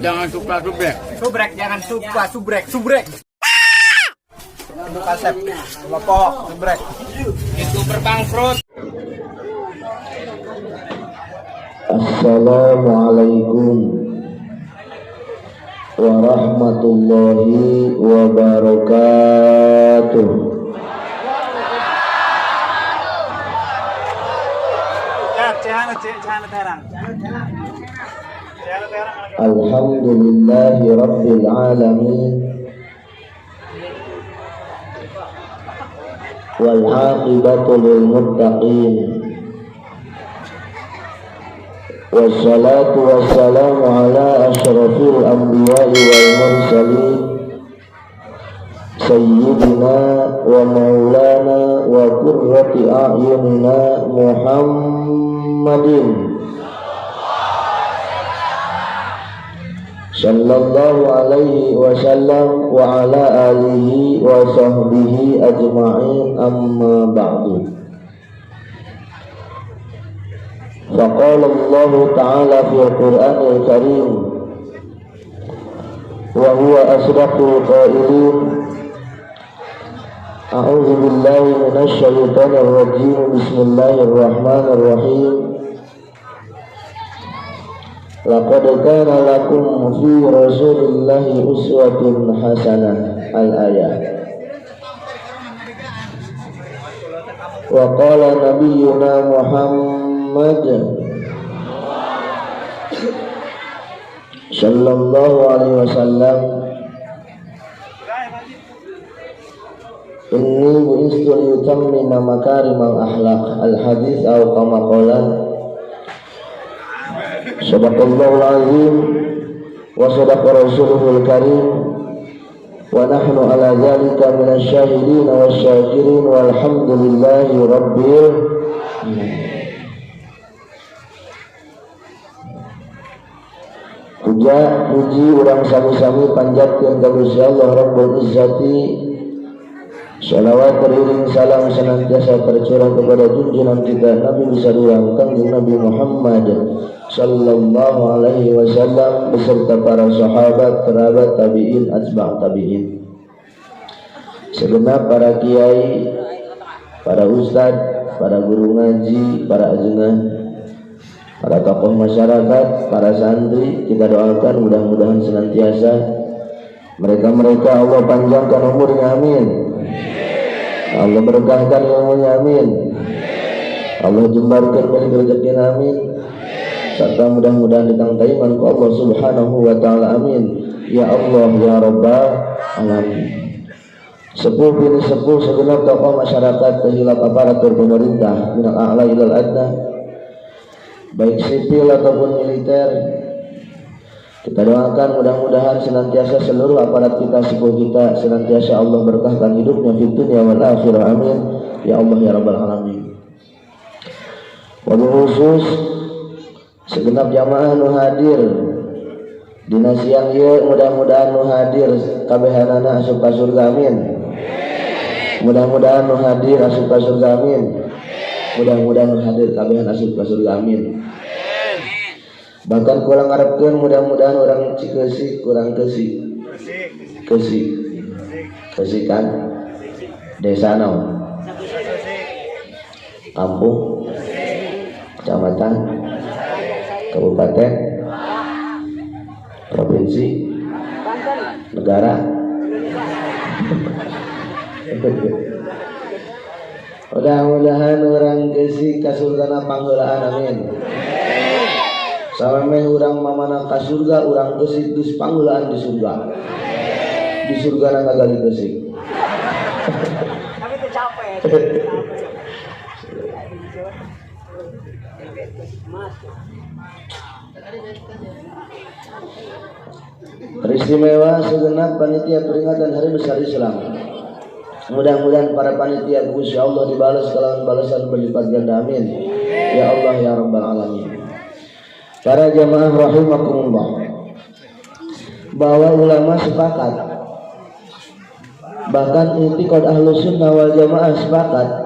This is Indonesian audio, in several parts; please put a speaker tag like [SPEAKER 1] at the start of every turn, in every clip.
[SPEAKER 1] jangan suka subrek.
[SPEAKER 2] Subrek jangan suka subrek. Untuk kasep, kelompok subrek. Itu berbangkrut.
[SPEAKER 3] Assalamualaikum warahmatullahi wabarakatuh. Alhamdulillahi rabbil alamin wal aqibatu lil muttaqin wassalatu wassalamu ala asyrafil anbiya'i wal mursalin sayyidina wa maulana wa qurrati a'yunina Muhammadin sallallahu alaihi wasallam wa ala alihi wa sahbihi ajma'in, amma ba'du. Faqala Allah ta'ala fil Qur'anil Karim wa huwa asdaqul qailin. A'udzu billahi minasy syaithanir rajim. Bismillahirrahmanirrahim. Laqad kana lakum fi rasulillahi uswatun hasanah. Al-ayah. Wa qala nabiyyuna Muhammad sallallahu alaihi wasallam, inni bu'istu liyutammima makarimal akhlaq. Al-hadits aw kama qala. Sadaqallahul azim wa sadaqa rasuluhul karim wa nahnu ala dzalika minasy syahidin wasyakirin walhamdulillahi rabbil alamin. Puji urang sami-sami panjatkeun ka Gusti Allah Rabbul Izzati. Shalawat beriring salam senantiasa tercurah kepada junjungan kita Nabi besar urang Kangjeng Nabi Muhammad sallallahu alaihi wasallam beserta para sahabat, kerabat, tabi'in, atba' tabi'in, segenap para kiai, para ustad, para guru ngaji, para ajengan, para tokoh masyarakat, para santri. Kita doakan mudah-mudahan senantiasa mereka Allah panjangkan umurnya, amin. Allah berkahkan ilmunya, amin. Allah jembarkan milik rezeki, amin. Serta mudah-mudahan ditangtai manku Allah subhanahu wa ta'ala, amin. Ya Allah ya Rabbal alamin. Sepuh bini sepuh segenap tokoh masyarakat, kehilap aparatur pemerintah minal a'la ilal adna, baik sipil ataupun militer, kita doakan mudah-mudahan senantiasa seluruh aparat kita, sepuh kita senantiasa Allah berkahkan hidupnya di dunia wal akhirah, amin. Ya Allah ya Rabbal alamin. Wabil khusus segenap jamaah nu hadir dina siang ieu, mudah-mudahan nu hadir kabehanana asup ka surga, amin. Mudah-mudahan nu hadir asup ka surga, amin. Mudah-mudahan nu hadir kabehan asup ka surga, amin. Bahkan kurang ngarepkeun mudah-mudahan orang Cikeusi kurang keusi kan desa naon, kampung, kecamatan, kabupaten, provinsi, negara. Mudah-mudahan orang keusi ka surgana pangheulaan, amin. Samemeh urang mamana ka surga, urang keusi geus pangheulaan di surga. Di surga na gali keusi.
[SPEAKER 2] Tapi teu capek.
[SPEAKER 3] Teristimewa segenap panitia peringatan Hari Besar Islam. Mudah-mudahan para panitia Gusti Allah dibalas kalawan balasan berlipat ganda, amin. Ya Allah ya Rabbal alamin. Para jamaah rahimakumullah, bahwa ulama sepakat, bahkan i'tiqad Ahlus Sunnah wal Jamaah sepakat,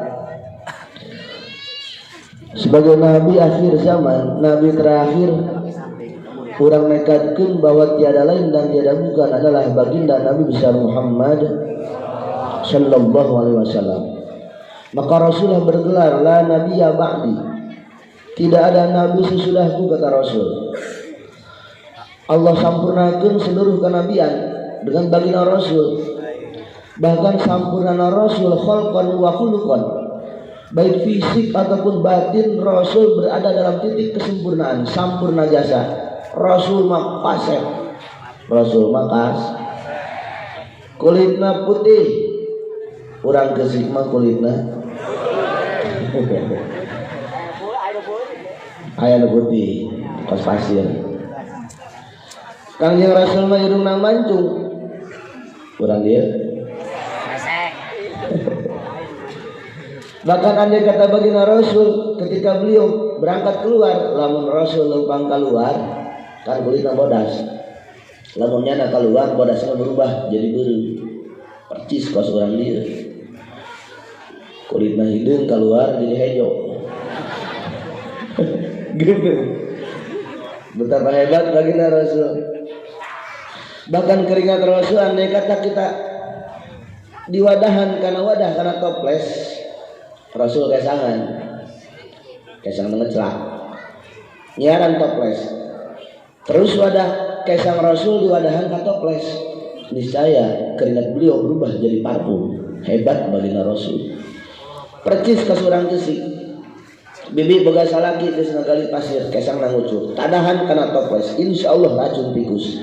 [SPEAKER 3] sebagai nabi akhir zaman, nabi terakhir urang nekatkeun bahwa tiada lain dan tiada bukan adalah baginda Nabi besar Muhammad sallallahu alaihi wasallam. Maka Rasulullah bergelar la nabiyya ba'di, tidak ada nabi sesudahku, kata Rasul. Allah sampurnakan seluruh kenabian dengan baginda Rasul. Bahkan sampurna Rasul khalqan wa khuluqan, baik fisik ataupun batin Rasul berada dalam titik kesempurnaan, sampurna jasa. Rasul mah pasek, Rasul mah kas, kulitna putih, urang geusik mah kulitna aya nu putih kos pasir. Kangjeng Rasul mah irungna mancung, urang dia. Bahkan andai kata baginda Rasul ketika beliau berangkat keluar, lamun Rasul lempang keluar kan kulitna bodas, lamun nyana keluar bodasnya berubah jadi biru percis kos urang dia. Kulitna hideung keluar jadi hejo. Gitu. Betapa hebat baginda Rasul. Bahkan keringat Rasul andai kata kita diwadahan karena wadah karena toples, Rasul kesangan mengecelak nyiaran toples, terus wadah kesang Rasul diwadahan ke toples, niscaya keringat beliau berubah jadi parfum. Hebat baginda Rasul. Percis kasurang kesik bibi boga salaki geus ngagali pasir kesang nangucur tadahan kana toples, insyaallah racun tikus.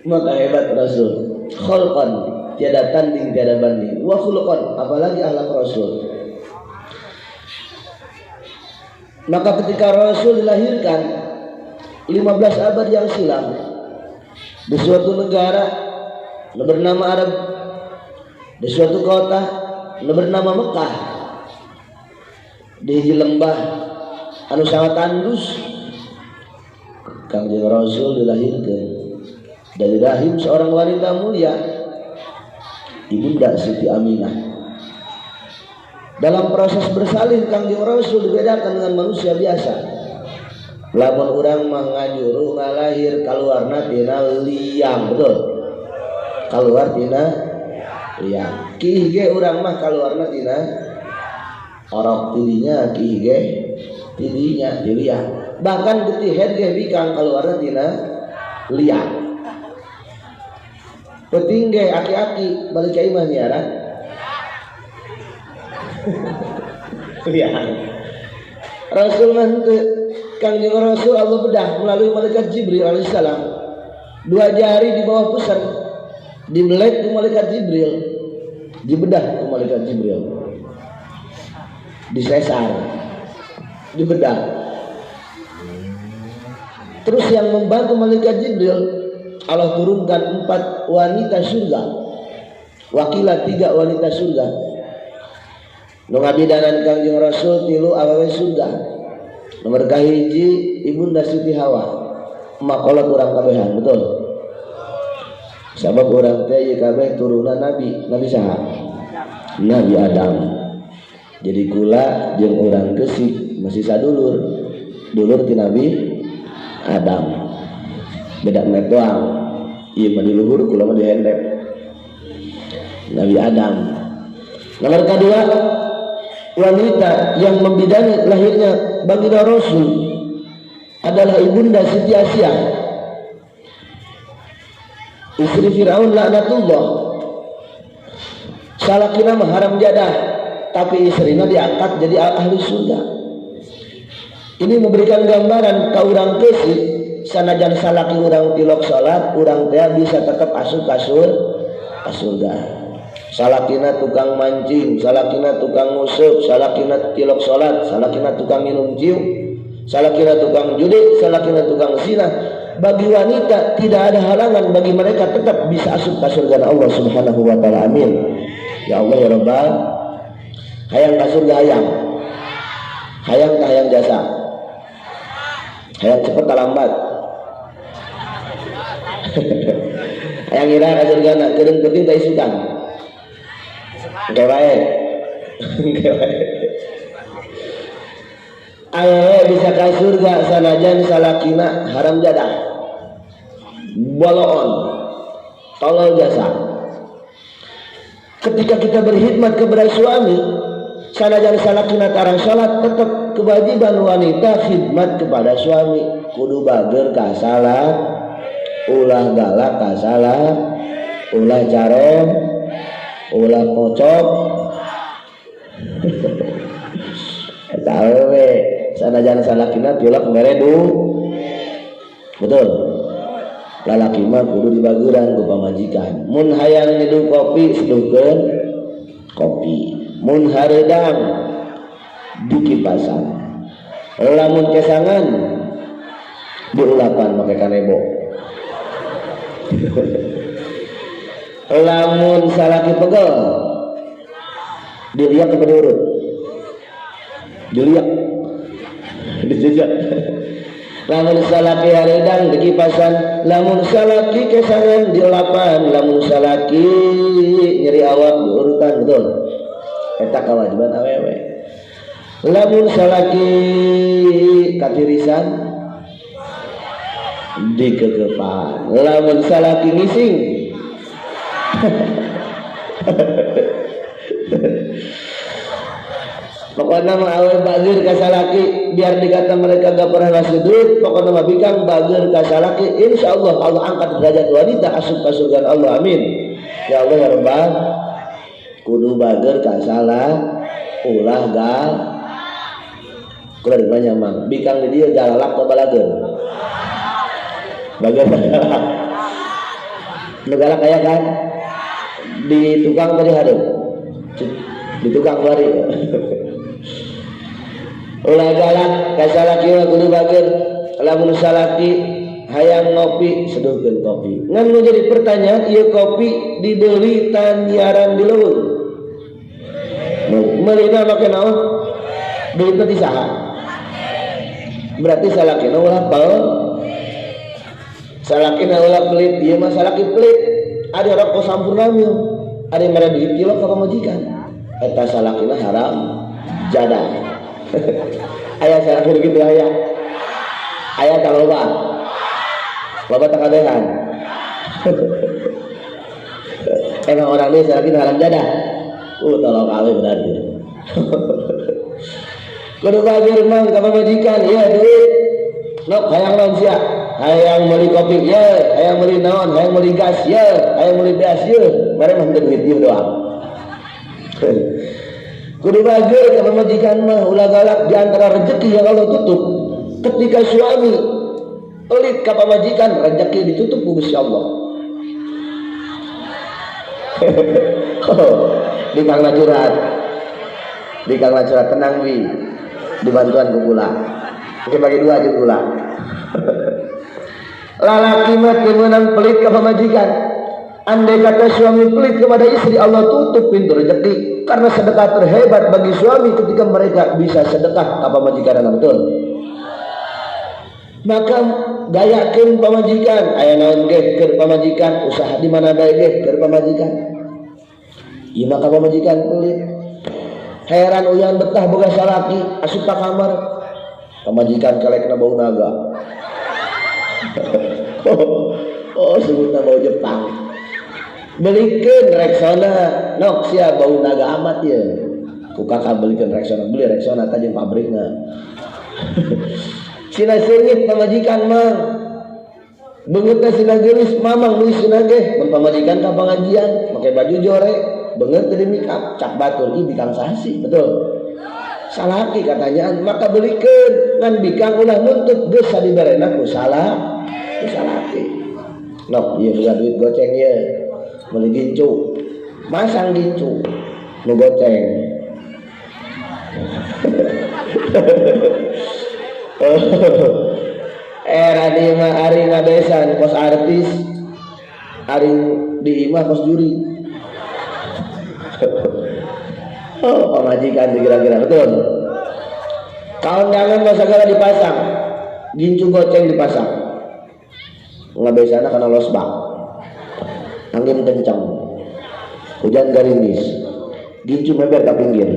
[SPEAKER 3] Maka hebat Rasul, khalqan tiada tanding tiada banding, wa khuluqan apalagi akhlak Rasul. Maka ketika Rasul dilahirkan 15 abad yang silam di suatu negara bernama Arab, di suatu kota bernama Mekah, di lembah anu sangat tandus, Kangjeng Rasul dilahirkan dari rahim seorang wanita mulia, Ibunda Siti Aminah. Dalam proses bersalin Kangjeng Rasul dibedakan dengan manusia biasa. Lamun urang mah ngajuru ngalahir kaluarna tina liang, betul? Kaluar tina liang. Ki ge urang mah kaluarna tina orok tidinya, ki ge tidinya di liang. Bahkan getih head ge bikang kaluarna tina liang. Penting ge aki-aki balik ka imah nyiaran. Liang. Rasul mah Kangjeng Rasul Allah bedah melalui malaikat Jibril alaihissalam. 2 jari di bawah pusar dibelek ke malaikat Jibril, dibedah ke malaikat Jibril, disesar, dibedah. Terus yang membantu malaikat Jibril Allah turunkan 4 wanita surga, wakilah 3 wanita surga. Nu ngabidanan Kangjeng Rasul 3 awewe surga. Nomor kahiji Ibunda Siti Hawa, makola kurang kabehan, betul? Sabab orang teh kabeh turunan Nabi saha? Nabi Adam. Jadi kula jeung urang geusik masih sadulur, dulur ti Nabi Adam. Beda net doang. Ieu mah di luhur, kula mah di handap. Nabi Adam. Nomor kedua, wanita yang membidani lahirnya baginda Rasul adalah Ibunda Siti Asyah, istri Firaun laknatullah. Salakina mah haram jadah, tapi istrinya diangkat jadi ahli surga. Ini memberikan gambaran ka urang keusik, sanajan salaki urang tilok salat, urang teh bisa tetap asup ka surga. Salakina tukang mancing, salakina tukang ngusuk, salakina tilok salat, salakina tukang minum ciu, salakina tukang judi, salakina tukang zina. Bagi wanita tidak ada halangan bagi mereka tetap bisa asup ke surga Allah Subhanahu wa taala. Amin. Ya Allah ya Rabbal, hayang ka surga hayang. Hayang ka hayang jasa. Hayang cepet ka lambat. Hayang ira ka surga na kedeung penting teh isukan. ayeuna bisa ka surga sanajan salakina haram jadah boloon tolol jasa. Ketika kita berkhidmat kepada suami sanajan salakina tarang salat tetap kewajiban wanita khidmat kepada suami kudu bager ka salat ulah galak ka salat ulah carem ulah kocok eta we sanajan salakina tiulak meredu betul lalaki mah kudu dibageurang ku pamajikan mun hayang nyeduh kopi seduhkeun kopi mun hareudang dikipasan lamun kesangan diulapan make kanebo lamun salaki pegel dilihat kepada urut dilihat dijejak lamun salaki hareudang dikipasan lamun salaki kesangan diulapan lamun salaki nyeri awak diurutan betul eta kewajiban awewe lamun salaki katirisan dikekepan lamun salaki ngising pokoknya mah awe bagir ka salaki biar dikata mereka gak pernah sujud pokoknya mah bikang bagir ka salaki insyaallah Allah angkat derajat wanita asup ka surga Allah amin ya Allah ya Rabbal kudu bagir ka salah ulah gal kudu banyak mang bikang di dia galak ke balager bagir nu galak aya kan di tukang tadi hadeup di tukang bari ulah galak ka salaki mah kudu bagir lamun salaki hayang ngopi seduhkeun kopi ngan nu jadi pertanyaan ieu kopi dibeli tanyaran di leuweung meulina make naon deui teh saha berarti salakina ulah paul salakina ulah pelit ieu mah salaki pelit ada rokok sampurna mil ada mere duit kilo ka pamajikan eta salakina haram jadah aya salaki kitu aya ta loba tak kadehan emang orang ini salaki haram jadah tolong kali berarti kudu bagir mang ka pamajikan ya duit nok hayang naon sia hayang meuli kopi ya hayang meuli naon hayang meuli gas ya hayang meuli beas ya bare mah teu duit ieu doang kudu bagir ka pamajikan mah ulah galak di antara rezeki yang Allah tutup ketika suami pelit ka pamajikan rezeki ditutup ku Gusti Allah di kang curhat tenang wi dibantuan ku kula oke bagi dua aja kula lalaki mah teu meunang pelit ka pamajikan andai kata suami pelit kepada istri Allah tutup pintu rezeki karena sedekah terhebat bagi suami ketika mereka bisa sedekah ka pamajikan betul maka gayakeun pamajikan aya naon ge keur pamajikan usaha di mana bae ge keur pamajikan ieu mah ka pamajikan pelit heran uyan betah boga salaki asup ka kamar pamajikan kalekna bau naga sebutna bau Jepang belikeun Rexona nok sia bau naga amat ya ku kakak belikeun Rexona beli Rexona teh jeung pabrikna sina seungit pamajikan mah beungeut teh sina geulis mamang nulis sina ge mun pamajikan ka pangajian make baju jore beungeut teh dimikap cak batur ieu bikang sasi betul salaki katanya maka belikeun ngan bikang ulah nuntut geus sadibarena ku salah ku salaki nok ieu boga duit goceng ieu meuli gincu masang gincu nu goceng era di mah ari ngabesan kos artis ari di imah kos juri pamajikan kira-kira betul kaundangan mah sagala dipasang gincu goceng dipasang ngabesana kana losbak angin kencang hujan garimis gincu meber ka pinggir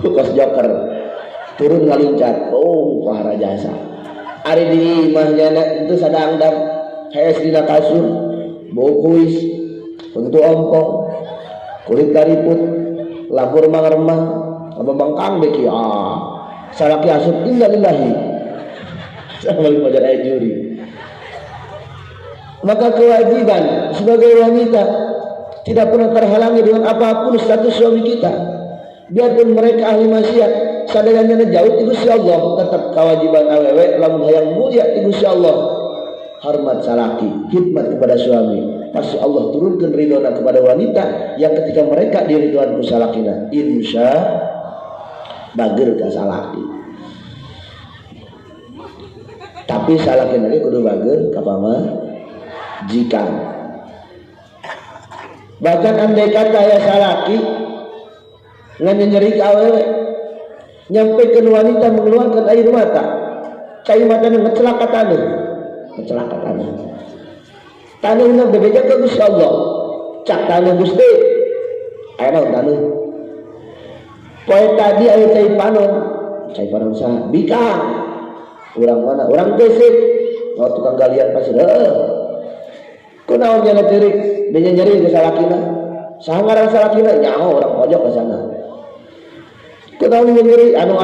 [SPEAKER 3] kos joker turun ngalincar oh pahara jasa ari di imahnya itu sadangdang hayas dina kasur bau kuis untuk ompong kulit kariput labur mangremang apa bangkang beki salaki asup innalillahi sama wajar ayat juri. Maka kewajiban sebagai wanita tidak pernah terhalangi dengan apapun status suami kita. Biarpun mereka ahli maksiat, sadarannya jauh ti Gusti Allah, tetap kewajiban awewe lamun hayang mulia ti Gusti Allah. Hormat salaki, khidmat kepada suami. Pasti Allah turunkan ridhona kepada wanita yang ketika mereka diridhoan ku salakina. Insya bageur ka salaki. Tapi salakina ge kudu bageur ka jika bahkan andai kata ya salaki ngan nyeri ka awewe nyampe ke wanita mengeluarkan air mata cai mata ngecelaka taneuh taneuh bebeja ke Gusti Allah cak taneuh Gusti aya naon taneuh poe tadi aya cai panon saha bikang urang mana urang geuseuh tukang galian pasir kunaon jana teurik dia nyeri ke salakina saha ngaran salakina nyaho orang pojok ke sana kunaon nyeri anu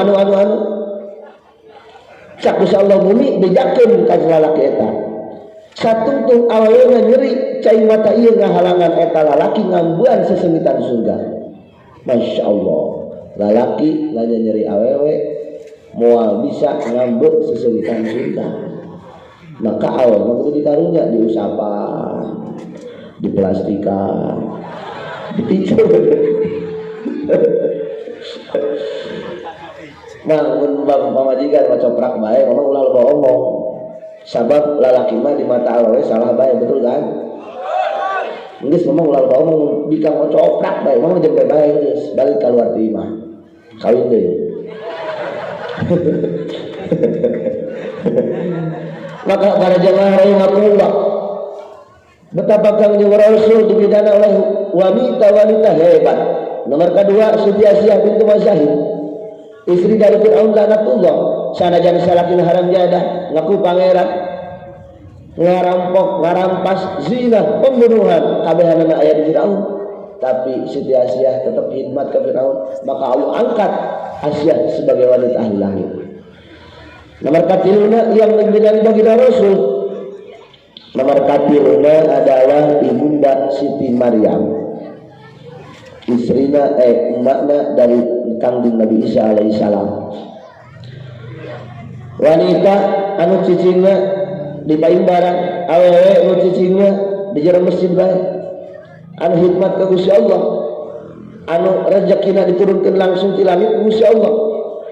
[SPEAKER 3] cak Gusti Allah bumi bejakeun ka lalaki eta satungtung awewe nyeri cai mata ieu ngahalangan eta lalaki ngambuan sesemitan surga. Masya Allah lalaki lanya nyeri awewe moal bisa ngambut sesemitan surga. Maka awal waktu dikarunya diusapan, diplastikan, dipicur. Nah, pamajikan macam prak bae, ngomong ulah loba omong. Sabab lalaki mah di mata awewe salah bae, betul kan? Geus ngomong ulah loba omong, bikang coprak bae, ngomong jeung bae geus balik keluar ti imah. Kawin deui. Maka para jemaah rahimakumullah, betapa kangjeng Rasul dipidana oleh wanita-wanita hebat. Nomor kedua Siti Asyah bintu Mazahib, istri dari Fir'aun laknatullah, sanajan salakin haram jadah, ngaku pangeran, ngarampok, ngarampas, zina, pembunuhan, kabehanana aya di Fir'aun. Tapi Siti Asyah tetap khidmat ke Fir'aun, maka Allah angkat Asyah sebagai wanita ahli langit. Nomor katiluna yang menjadi baginda Rasul. Nomor katiluna adalah ibunda Siti Maryam, istrina emakna dari kangjeng Nabi Isa alaihissalam. Wanita anu cicingna dipaing barang, awewe anu cicingna di jero masjid bae, anu hikmat ka Gusti Allah, anu rezekina diturunkeun langsung ti langit ku Gusti Allah,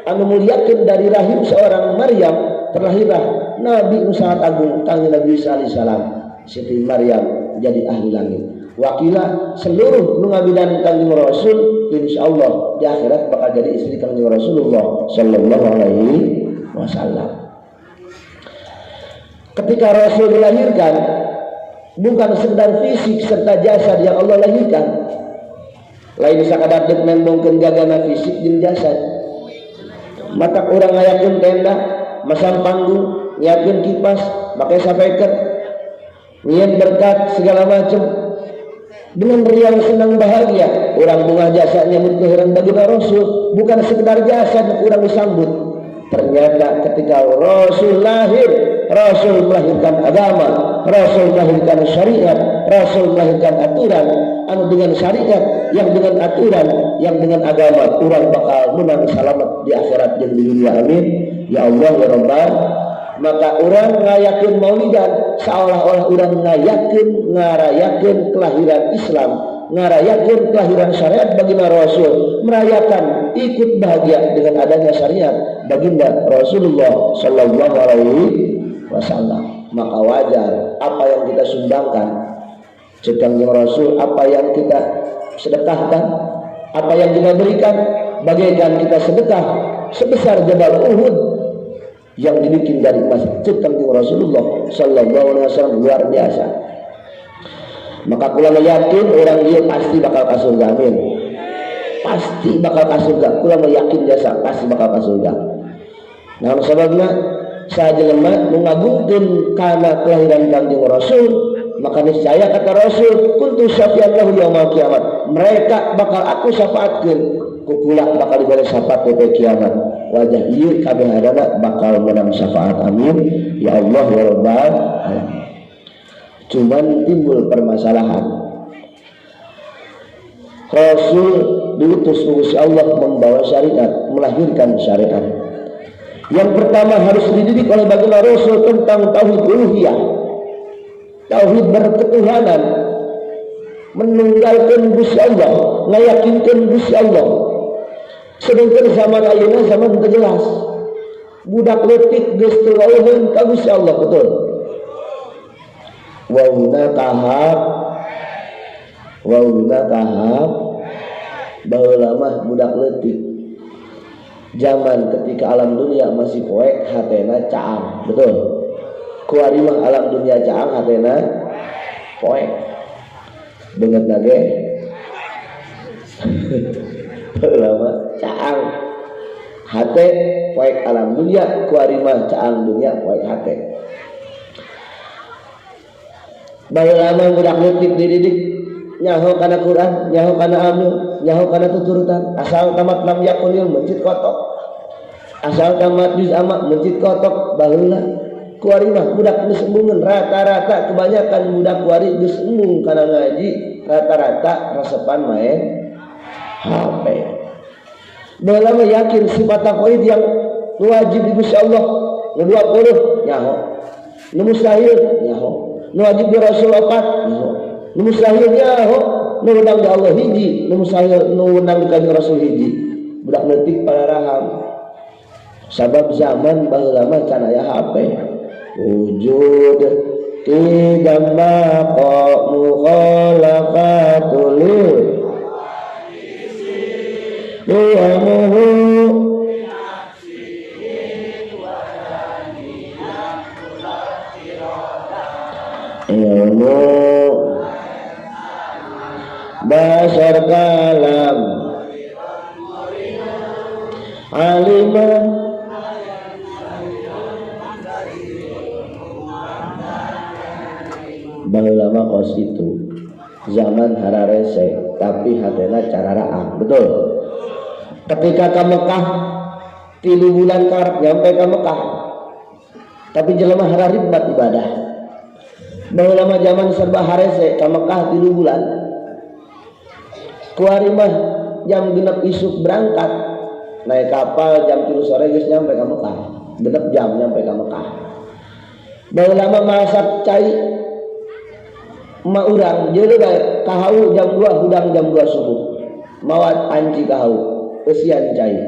[SPEAKER 3] anu muliakeun dari rahim seorang Maryam terlahirlah Nabi sangat agung kangjeng Nabi Isa alaihissalam. Siti Maryam jadi ahli langit. Wakila seluruh nu ngabidan kangjeng Rasul insyaallah di akhirat bakal jadi istri kangjeng Rasulullah sallallahu alaihi wasallam. Ketika Rasul dilahirkan, bukan sekedar fisik serta jasad yang Allah lahirkan, lain sakadar dek nembongkeun gagana fisik jeung jasad. Mata orang ngayakeun tenda, masang panggung, nyiapkeun kipas, pakai sapeker, nyian berkat segala macam. Dengan riang senang bahagia, orang bunga jasa nyambut kehadiran baginda Rasul, bukan sekedar jasad orang disambut. Ternyata ketika Rasul lahir, Rasul melahirkan agama, Rasul melahirkan syariat, Rasul melahirkan aturan. Anu dengan syariat, yang dengan aturan, yang dengan agama, orang bakal menang selamat di akhirat dan di dunia. Amin ya Allah ya Rabbal. Maka orang ngayakeun maulidan seolah-olah orang ngarayakeun kelahiran Islam, ngarayakeun kelahiran syariat baginda Rasul, merayakan ikut bahagia dengan adanya syariat baginda Rasulullah sallallahu alaihi wasallam. Maka wajar apa yang kita sumbangkan kangjeng Rasul, apa yang kita sedekahkan, apa yang kita berikan, bagaikan kita sedekah sebesar Jabal Uhud yang dibikin dari emas kangjeng Rasulullah sallallahu alaihi wasallam, luar biasa. Maka kula yakin orang dia pasti bakal ka surga. Amin. Pasti bakal ka surga. Kula yakin jasa pasti bakal ka surga. Nah sababna sajelema nu ngagungkeun kana kelahiran Kangjeng Rasul, maka niscaya kata Rasul, kuntu syafi'an lahu yaumil kiamat. Mereka bakal aku syafaatkeun, kukula bakal diberi syafaat di kiamat. Wajah ieu kabehana bakal menang syafaat. Amin ya Allah ya rabbal alamin. Cuman timbul permasalahan. Rasul diutus oleh Allah membawa syariat, melahirkan syariat. Yang pertama harus dididik oleh baginda Rasul tentang tauhid uluhiyah, tauhid berketuhanan, menunggalkan Gusti Allah, ngayakinkan Gusti Allah. Sedangkan zaman ayeuna zaman teu jelas. Budak leutik geus teu waweuheun ka Gusti Allah, betul. Wauna tahap baheula mah budak leutik. Zaman ketika alam dunia masih poek hatena caang, betul. Kuari mah alam dunia caang hatena poek. Beungeut nage baheula mah caang hate poek alam dunia, kuari mah caang dunia poek hate. Baheula mah budak leutik dididik nyaho kana Quran, nyaho kana amil, nyaho kana tuturutan. Asal tamat lam yakunil mencit kotok, asal tamat juz ama mencit kotok. Baheula kuari mah budak geus embungeun, rata-rata kebanyakan budak kuari geus embung kana ngaji, rata-rata resepan main HP. Baheula mah yakin sifat tauhid yang wajib di Gusti Allah nu 20 nyaho, nu mustahil nyaho, nu wajib di Rasul 4 nyaho, nu mustahil nyaho, nu undang di Allah hiji, nu mustahil nu undang di Kanjeng Rasul hiji. Budak leutik pada raham. Sabab zaman baheula mah can aya HP. Wujud tidak maqa mukhalafatul ilmu basar kalam alimah baheula mah kos itu zaman hararese tapi hatena cararaan, betul. Ketika ke Mekah 3 bulan karep nyampe ke Mekah, tapi jelema hararibbat ibadah. Baheula mah zaman serba harese ke Mekah 3 bulan. Kuari mah jam 6 isuk berangkat, naik kapal jam 3 sore geus nyampe ka Mekah. 6 jam nyampe ka Mekah. Baheula mah masak cai ma urang jeung bae kahau jam 2 hudang jam 2 subuh. Mawat anci kahau, eusian cai.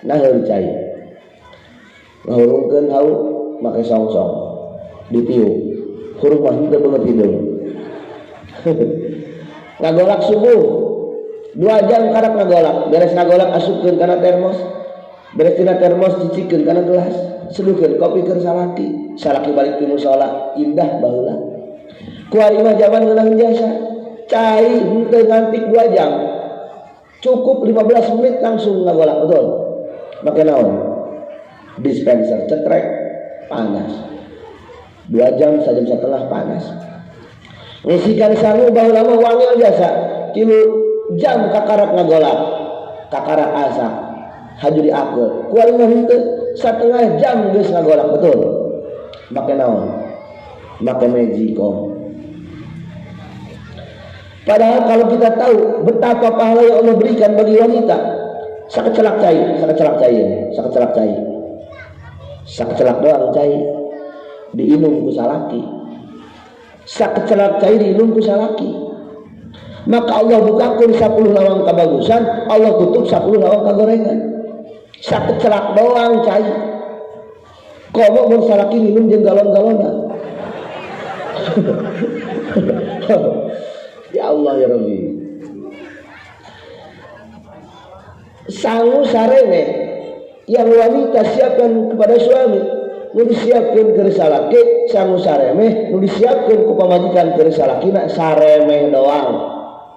[SPEAKER 3] Naheul cai. Ngahurungkeun hau make songsong. Ditiup. Huruf mah teu beungeut hideung. Ngagolak subuh 2 jam karak ngagolak, beres ngagolak asupkeun kana termos, beres tina termos cicikeun kana gelas, seduhkeun kopi keur salaki, salaki balik ti musala, indah baheula. Kuari mah zaman ngeunang jasa, cai henteu ngantik 2 jam, cukup 15 menit langsung ngagolak, betul. Make naon? Dispenser cetrek panas, 2 jam 1 jam setengah panas. Ngisikan sangu baheula mah wangil jasa, 3 jam kakarak ngagolak, kakarak asa haju diakeul. Kuari mah henteu 1/2 jam geus ngagolak, betul. Make naon? Make magicom. Padahal kalau kita tahu betapa pahala yang Allah berikan bagi wanita, sakecelak doang cai diinum ku salaki, sakecelak cai diinum ku salaki. Maka Allah bukakan 10 lawang kebagusan, Allah tutup 10 lawang kegorengan. Sakecelak doang cai. Komo mun salaki minum jeung galon-galona. Ya Allah ya Rabbi. Sangu sarene yang wanita siapkan kepada suami, nu disiapkeun keur salaki sangu saremeh, nu disiapkeun ku pamajikan keur salakina saremeh doang.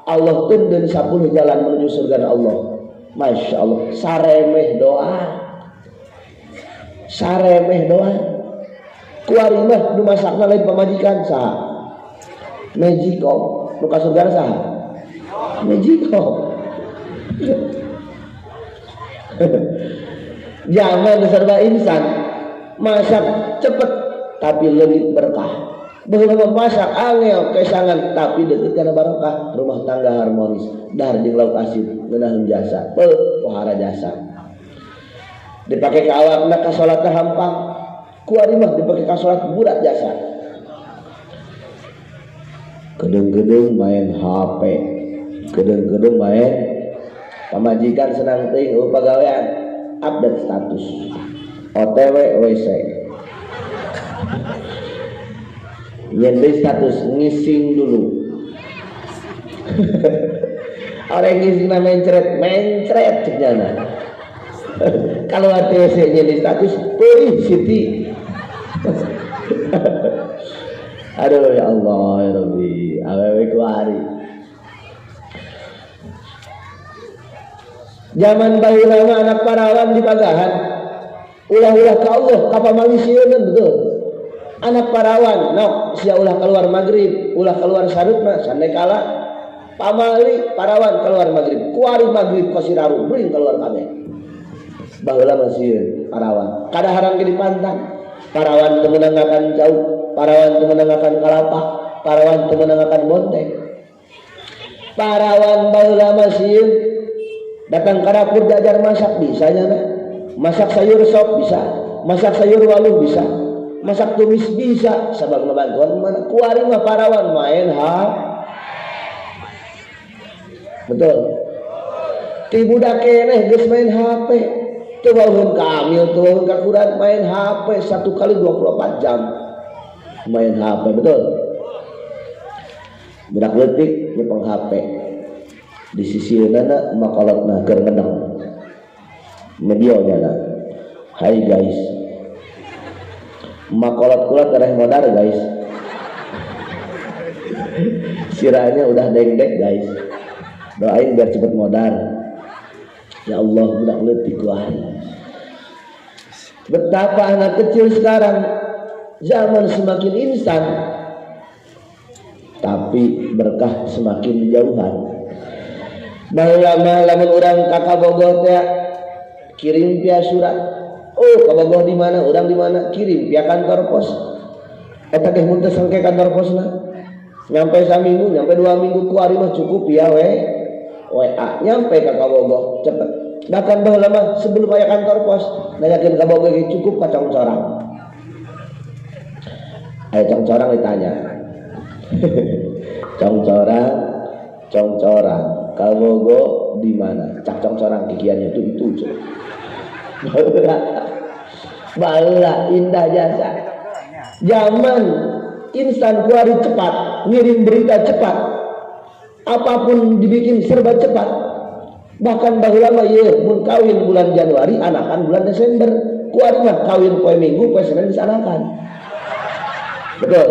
[SPEAKER 3] Allah tundeun 10 jalan menuju surga Allah. Masya Allah, saremeh doang. saremeh doang. Kuari mah nu masakna lain pamajikan saha? Mejikom. Nu ka surga saha? Mejikom. Zaman serba insan masak cepet tapi leungit berkah. Baheula masak angel kesangan tapi deukeut kana barokah, rumah tangga harmonis, dahar jeung lauk asin, ngeunaheun jasa, pohara jasa. Dipake ka awakna ka salat hampang, ku ari mah dipake ka salat burat jasa. Gedeng-gedeng main HP, gedeng-gedeng main pamajikan senang teuing pagawean, update status, OTW WC. Nyende status ngising dulu. Orang ngising na mencret cenah. Kalau ATC nyende status, euy Siti. Aduh ya Allah ya Rabbi, awewe ku ari. Zaman baheula mah anak parawan di pagahan. Ulah-ulah ka Allah ka pamalisieun betul. Anak parawan, nok sia ulah keluar maghrib, ulah keluar sarutna, sandai kala pamali parawan keluar maghrib, kuari maghrib kosiraru, beuing keluar kabeh. Baheula mah sieun parawan, kadaharan ge di pantang, parawan teu meunangakan jauh, parawan teu meunangakan kalapa, parawan teu meunangakan bonteng. Parawan baheula mah sieun datang ka dapur diajar masak bisa nya, masak sayur sop bisa, masak sayur waluh bisa. Masak tumis bisa, sabab ngebantuan mana kuari mah parawan main betul. Ti budak keneh geus main HP. Teu wauheun ka amil, teu wauheun ka kurat main HP 1 kali 24 jam. Main HP betul. Budak leutik nyepeng HP. Di sisieunana makolotna keur ngedeng. Medionya. Hai guys. Makolot-kolot tereh modar guys. Sirahnya udah deng-deng guys. Doain biar cepet modar. Ya Allah budak leutik wah. Betapa anak kecil sekarang zaman semakin instan tapi berkah semakin jauhan. Baheula lamun urang ka Kabogoh teh kirim via surat. Oh, Kabogoh di mana? Urang di mana? Kirim via kantor pos. Eta teh mun teu sangke kantor posna. Nyampe saminggu, nyampe 2 minggu kuari mah cukup via WA. Nyampe ka Kabogoh cepet. Bahkan baheula mah sebelum aya kantor pos, nanyakeun Kabogoh ge cukup ka Congcorang. Aya Congcorang ditanya. Congcorang. Kabogoh di mana? Cak Congcorang kikiannya itu. Baheula indah jasa. Zaman instan kuari cepat, ngirim berita cepat. Apapun dibikin serba cepat. Bahkan baheula mah ieu mun kawin bulan Januari, anakan bulan Desember. Kuari mah kawin poe Minggu, poe Senin geus anakan. Betul.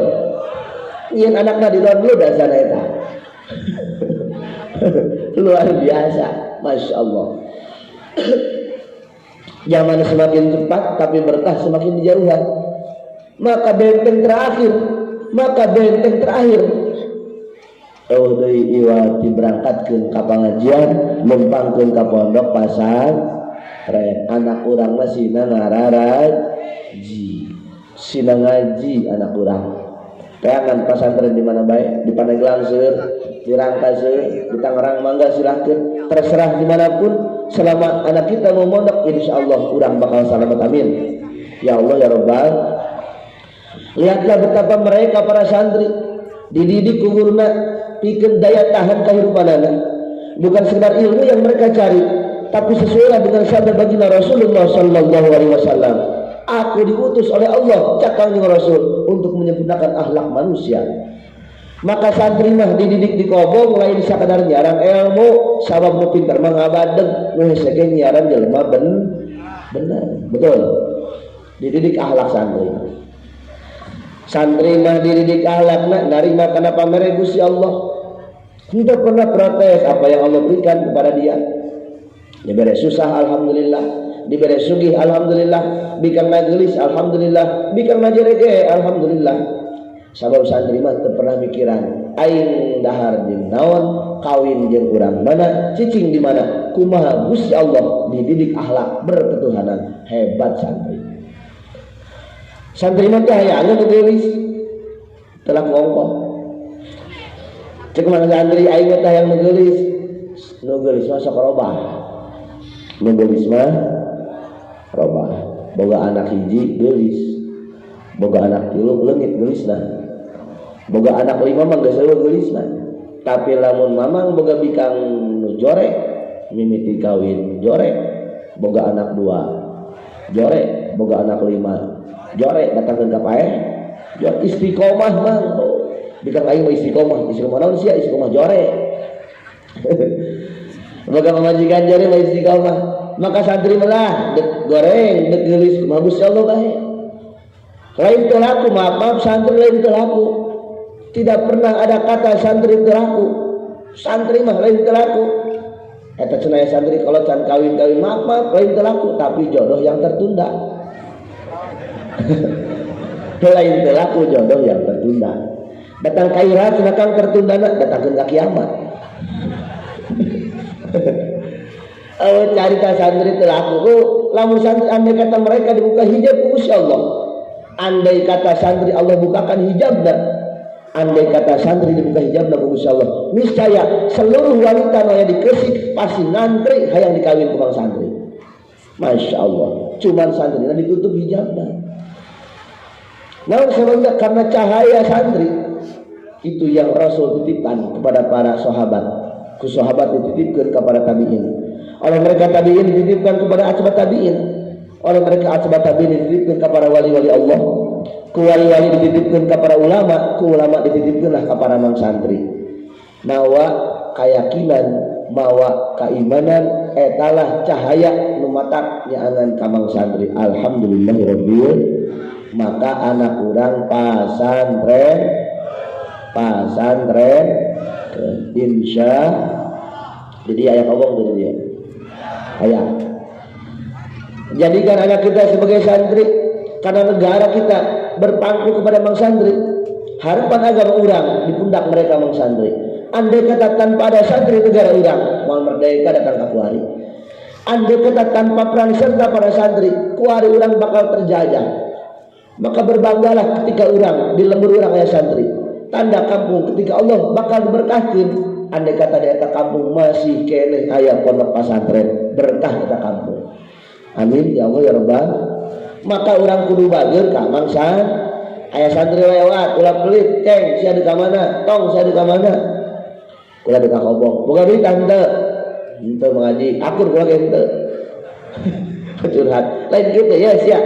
[SPEAKER 3] Ieun anakna di-download dasana eta. Luar biasa, Masya Allah. Zaman semakin cepat tapi berkah semakin dijauhan. Maka benteng terakhir oh deui iwati berangkatkeun ka pangajian, lempangkeun ka pondok pasantren. Anak urang mah sina ngaji anak urang. Teangan pasantren di mana bae, di Pandeglang seueur, di Rangka seueur, di Tangerang mangga silahkeun, terserah dimanapun. Selama anak kita mau mondok, insyaallah urang bakal selamat, amin. Ya Allah ya Rabbal. Lihatlah betapa mereka para santri dididik ku guruna pikeun daya tahan kahirupanana. Bukan sekedar ilmu yang mereka cari, tapi sesuai dengan sabda baginda Rasulullah sallallahu alaihi wasallam. Aku diutus oleh Allah cakang Rasul untuk menyempurnakan akhlak manusia. Maka santri mah dididik di kobong lain sakadar nyaran ilmu, sabab nu pinter mah ngabadeg, nu hese ge nyaran jelema bener. Betul. Dididik akhlak santri. Santri mah dididik akhlakna narima kana pamere Gusti Allah. Tidak pernah protes apa yang Allah berikan kepada dia. Ya beres susah alhamdulillah. diberi sugih alhamdulillah, bikang majelis alhamdulillah, bikang majerege alhamdulillah. Sabab santri mah teu pernah mikiran aing dahar jeung naon, kawin jeung urang mana, cicing di mana, kumaha Gusti Allah dididik akhlak berketuhanan. Hebat santri. Santri mah teh hayaanna nu geulis telah ngongkon. Cek mana santri aing teh hayang nu geulis mah sok robah. Nu geulis mah robah. Boga anak hiji geulis. Boga anak 3 leungit geulisna. Boga anak 5 mah geus eueuh geulisna. Tapi lamun mamang boga bikang nu jorek, mimiti kawin jorek, boga anak 2 jorek, boga anak 5 jorek, datangkeun ka paeh jorek istiqomah mah. Bikang aing mah istiqomah naon sia istiqomah jorek. Boga pamajikan jorek mah istiqomah. Maka santri melah dek goreng, dek geulis kumaha Gusti Allah bae. Lain teu laku, maaf santri lain teu laku. Tidak pernah ada kata santri telaku. Santri mah lain telaku. Eta cenah santri kalau can kawin-kawin maaf lain telaku, tapi jodoh yang tertunda. Lain telaku jodoh yang tertunda. Datang kairat cenah kang tertundana datangkeun ka kiamat. Carita santri telaku. Lamun santri andai kata mereka dibuka hijab ku Gusti Allah. Andai kata santri Allah bukakan hijabna, andai kata santri dibuka hijab na Gusti Allah, niscaya seluruh wanita nu aya di Gresik pasti ngantri hayang dikawin ku bang santri. Masya Allah, cuman santrina ditutup hijabna. Namun sebabnya karena cahaya santri itu yang Rasul titipkan kepada para sahabat. Ku sahabat dititipkan kepada tabi'in. Oleh mereka tabi'in dititipkan kepada atbaut tabi'in. Oleh mereka atbaut tabi'in dititipkan kepada wali-wali Allah. Ku wali-wali dititipkan kepada ulama, ku ulama dititipkanlah kepada mang santri. Nawa keyakinan, mawa keimanan, etalah cahaya numatak nyaangan ka mang santri. Alhamdulillahirabbil. Maka anak urang pasantren insya jadi ayah ngomong dari dia ayah jadikan anak kita sebagai santri karena negara kita berpangku kepada mang santri. Harapan agama orang di pundak mereka mang santri. Andai kata tanpa ada santri negara orang mau merdeka datang ke kuari. Andai kata tanpa peran serta para santri kuari orang bakal terjajah. Maka berbanggalah ketika orang di lembur orang ayah santri. Tanda kampung ketika Allah bakal diberkahkan. Andai kata di eta kampung masih kene aya pondok pesantren berkah eta kampung. Amin ya Allah ya Rabbal. Maka orang kudu bager ka mangsa aya santri lewat ulah pelit ceng sia di ka mana tong sia di ka mana ulah di ka kobong boga duit tante henteu mengaji akur kula ge henteu curhat lain kitu ya sia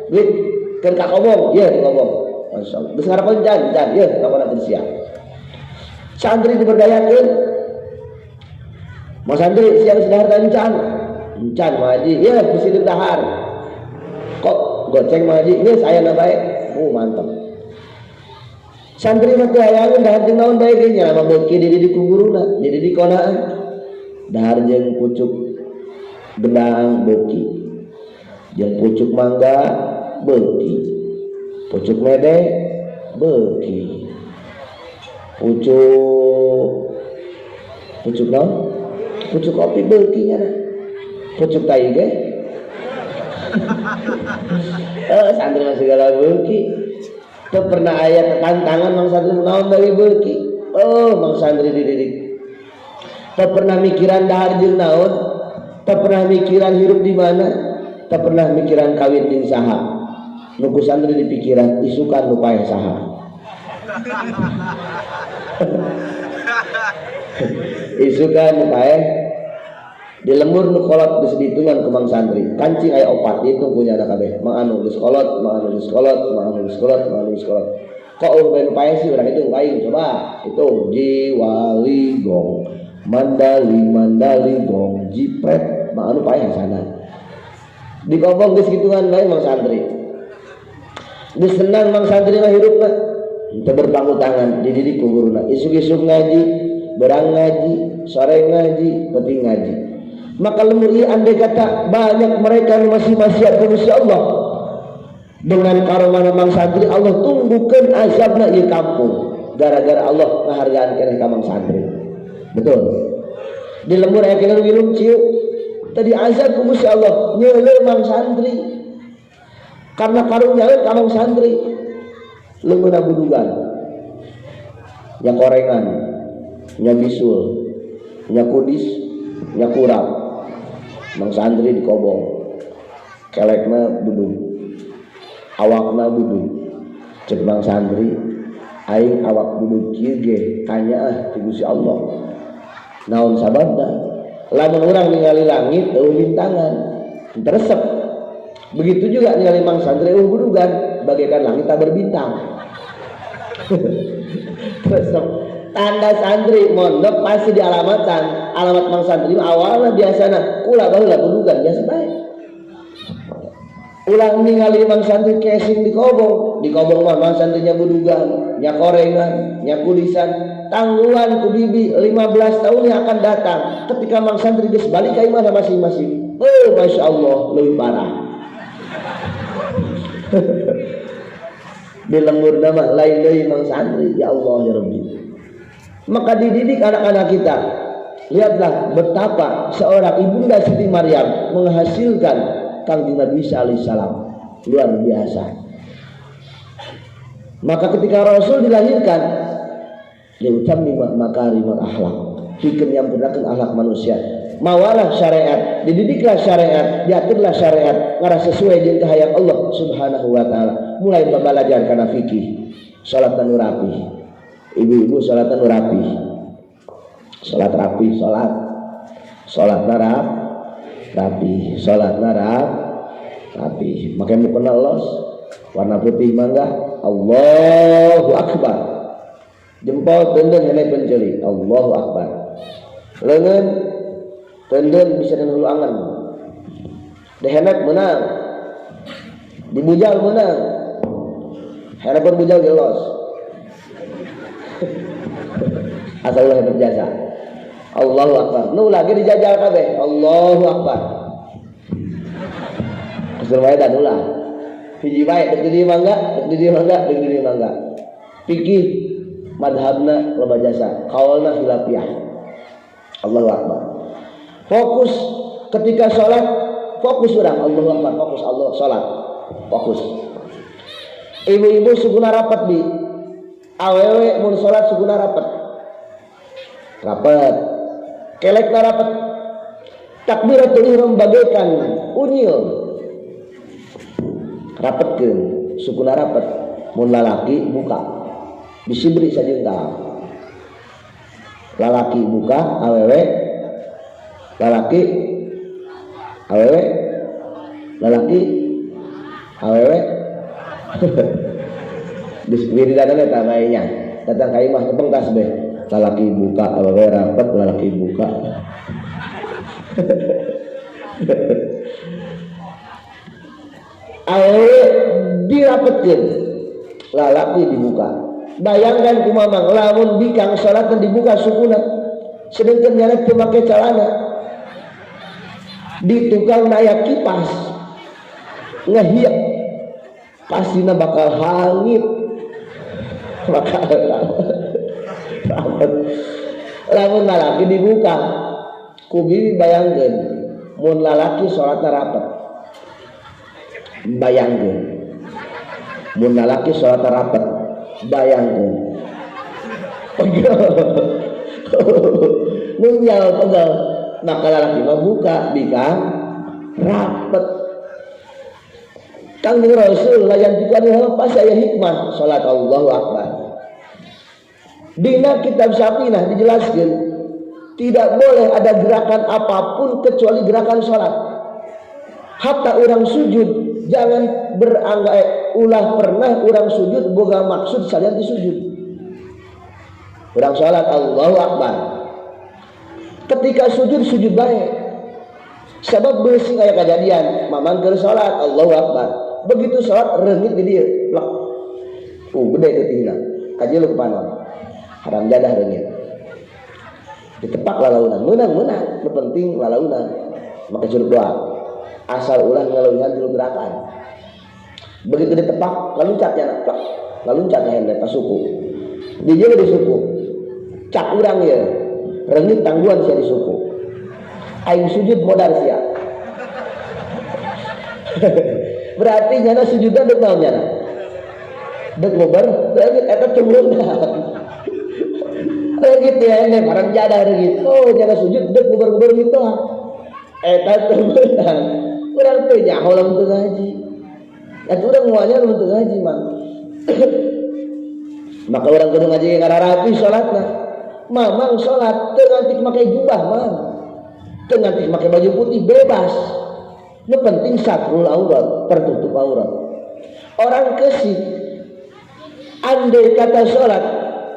[SPEAKER 3] duit keun ka kobong ye di kobong masyaallah geus ngarapan jan ye kapan sia santri diberdayakeun mau santri siang sedahar encan mengaji ye bisi di dahar kok goceng mengaji geus aya na bae mantap. Santri mah teu hayangeun dahar jeung naon bae ge nya mah beuki dididik ku guruna, dididik konaan. Dahar jeung pucuk gendang beuki. Jeung pucuk mangga beuki. Pucuk mede beuki. Pucuk naon? Pucuk kopi beuki nya. Pucuk tai ge santri mah segala beuki. Teu pernah aya tantangan mang santri naon bae beuki. Mang santri dididik. Teu pernah mikiran dahar jeung naon, teu pernah mikiran hirup di mana, teu pernah mikiran kawin jeung saha. Nu ku santri dipikiran isukan nu paeh saha. Isukan nu paeh di lembur nu kolot geus dihitungan ku mang santri. Kancing aya 4 dihitung ku nya kabeh. Mang anu geus kolot, mang anu geus kolot, mang anu geus kolot, mang anu geus kolot. Kok urang nu paeh sih urang hitung aing coba. Hitung jiwali gong, mandali gong, jipret, mang anu paeh sana. Di kobong geus hitungan bae mang santri. Geus senang mang santri mah hirupna. Teu berpangku tangan dididik ku guruna. Isuk-isuk ngaji, berang ngaji, sore ngaji, penting ngaji. Maka lemur ieu andai kata banyak mereka yang masih maksiat ka Gusti Allah, dengan karomana mang santri Allah tunggukeun azabna ieu kampung gara-gara Allah ngahargaan keneh ka mang santri. Betul. Di lembur aya keneh wilung cieu tadi azab ku Gusti Allah nyeuleuh mang santri karena karunya ka mang santri leungeunna budugan nya korengan nya bisul nya kudis nya kurap mang santri dikobong kelekna budug awakna budug cek mang santri aing awak budug kieu ge kanyaah ti Gusti Allah naon sababna lamun urang ningali langit eueuh bintangan teresep begitu juga ningali mang santri eueuh budugan bagaikan langit tak berbintang teresep tanda santri mondok pasti di alamatan alamat mang santri awalna biasana kula baheula budugan biasa bae ulang ningali mang santri casing di kobong mah mang santrinya budugan nya korengan nya kulisan tangguhan ku bibi 15 tahun yang akan datang ketika mang santri geus balik ka imahna masing-masing masya Allah leuwih parah di lembur nama lain deui mang santri ya Allah ya Rabbi. Maka dididik anak-anak kita. Lihatlah betapa seorang ibunda Siti Maryam menghasilkan Kangjeng Nabi Isa alaihissalam luar biasa. Maka ketika Rasul dilahirkan liutammima makarimul akhlak, bikin yang berdasarkan akhlak manusia. Mawalah syariat, dididiklah syariat, diaturlah syariat ngara sesuai jeung kahayang Allah Subhanahu wa taala. Mulai belajar kana fikih, salat nu rapi. Ibu-ibu salat nu rapi. Salat rapi, salat rapi, salat rapi. Make mukena los, warna putih mangga, Allahu akbar. Jempol teuneun hendak penceuli, Allahu akbar. Leungeun teuneun bisa dulu angan. Dehenak menang. Dibujal menang. Harapan bujal gelos. Asal ulah berjasa. Allahu akbar. Nu lagi dijajal kabeh. Allahu akbar. Asal wae dan ulah. Hiji bae dek di mangga. Fikih madhabna loba jasa. Qaulna khilafiyah. Allahu akbar. Fokus ketika sholat, fokus urang Allahu akbar, fokus Allah sholat, fokus. Ibu-ibu suguna rapat di awewe mun sholat suguna rapat, kelekna rapat. Takbiratul ihram bagaikan unyil, rapatkeun suguna rapat. Mun lalaki buka, bisi beri sajeunta. Lalaki buka, awewe lalaki awewe diskusi dana eta bae datang ka imah tepeng tasbih lalaki buka awewe rapat lalaki buka awewe dirapetkeun lalaki dibuka. Bayangkan kumamang lamun bikang salat dibuka sukuna sedangkan nyana teu make calana di tukang naya kipas ngehiap pastina bakal hangit bakal lamun lalaki dibuka kubi bayangkeun mun lalaki salatna rapet bayangkeun mun lalaki salatna rapet bayangkeun pegel maka lalaki mah buka bikang rapet. Kangjeng Rasul layan dikani pas aya hikmah salat Allahu akbar. Dina kitab Safinah dijelaskan tidak boleh ada gerakan apapun kecuali gerakan salat. Hatta orang sujud jangan beranggae ulah pernah orang sujud boga maksud salian disujud. Orang salat Allahu akbar. Ketika sujud baik. Sabab beusing aya kejadian, mamang keur salat Allahu akbar. Begitu salat reungit di dieu, plak. Gede geutingna. Kajeuleuh panon. Haram jadah reungit. Ditepak lalaunan, menang, nu penting lalaunan. maka curug doa. Asal ulah ngelungan dulu gerakan. Begitu ditepak, ngeluncat ya nak, ngeluncat ya hendak pas suku. Dia juga di suku. Cak urang ya, rengit tangguhan sia di suku. Aing sujud modal sia. Berarti nyana sujudnya dek naon nyana. Dek ngobar, rengit eta cemurun. Rengit ya hendak barang jadah rengit. Oh nyana sujud dek ngobar-ngobar gitu. Eta cemurun. Urang teh nyaho lamun teu ngaji. Eta urang moalnya lamun teu ngaji mah. Maka orang kudu ngaji ngararapi salatna. Mamang salat teu nganti make jubah mah. Teu nganti make baju putih bebas. Nu penting satrul aurat, tertutup aurat. Orang kesik andai kata salat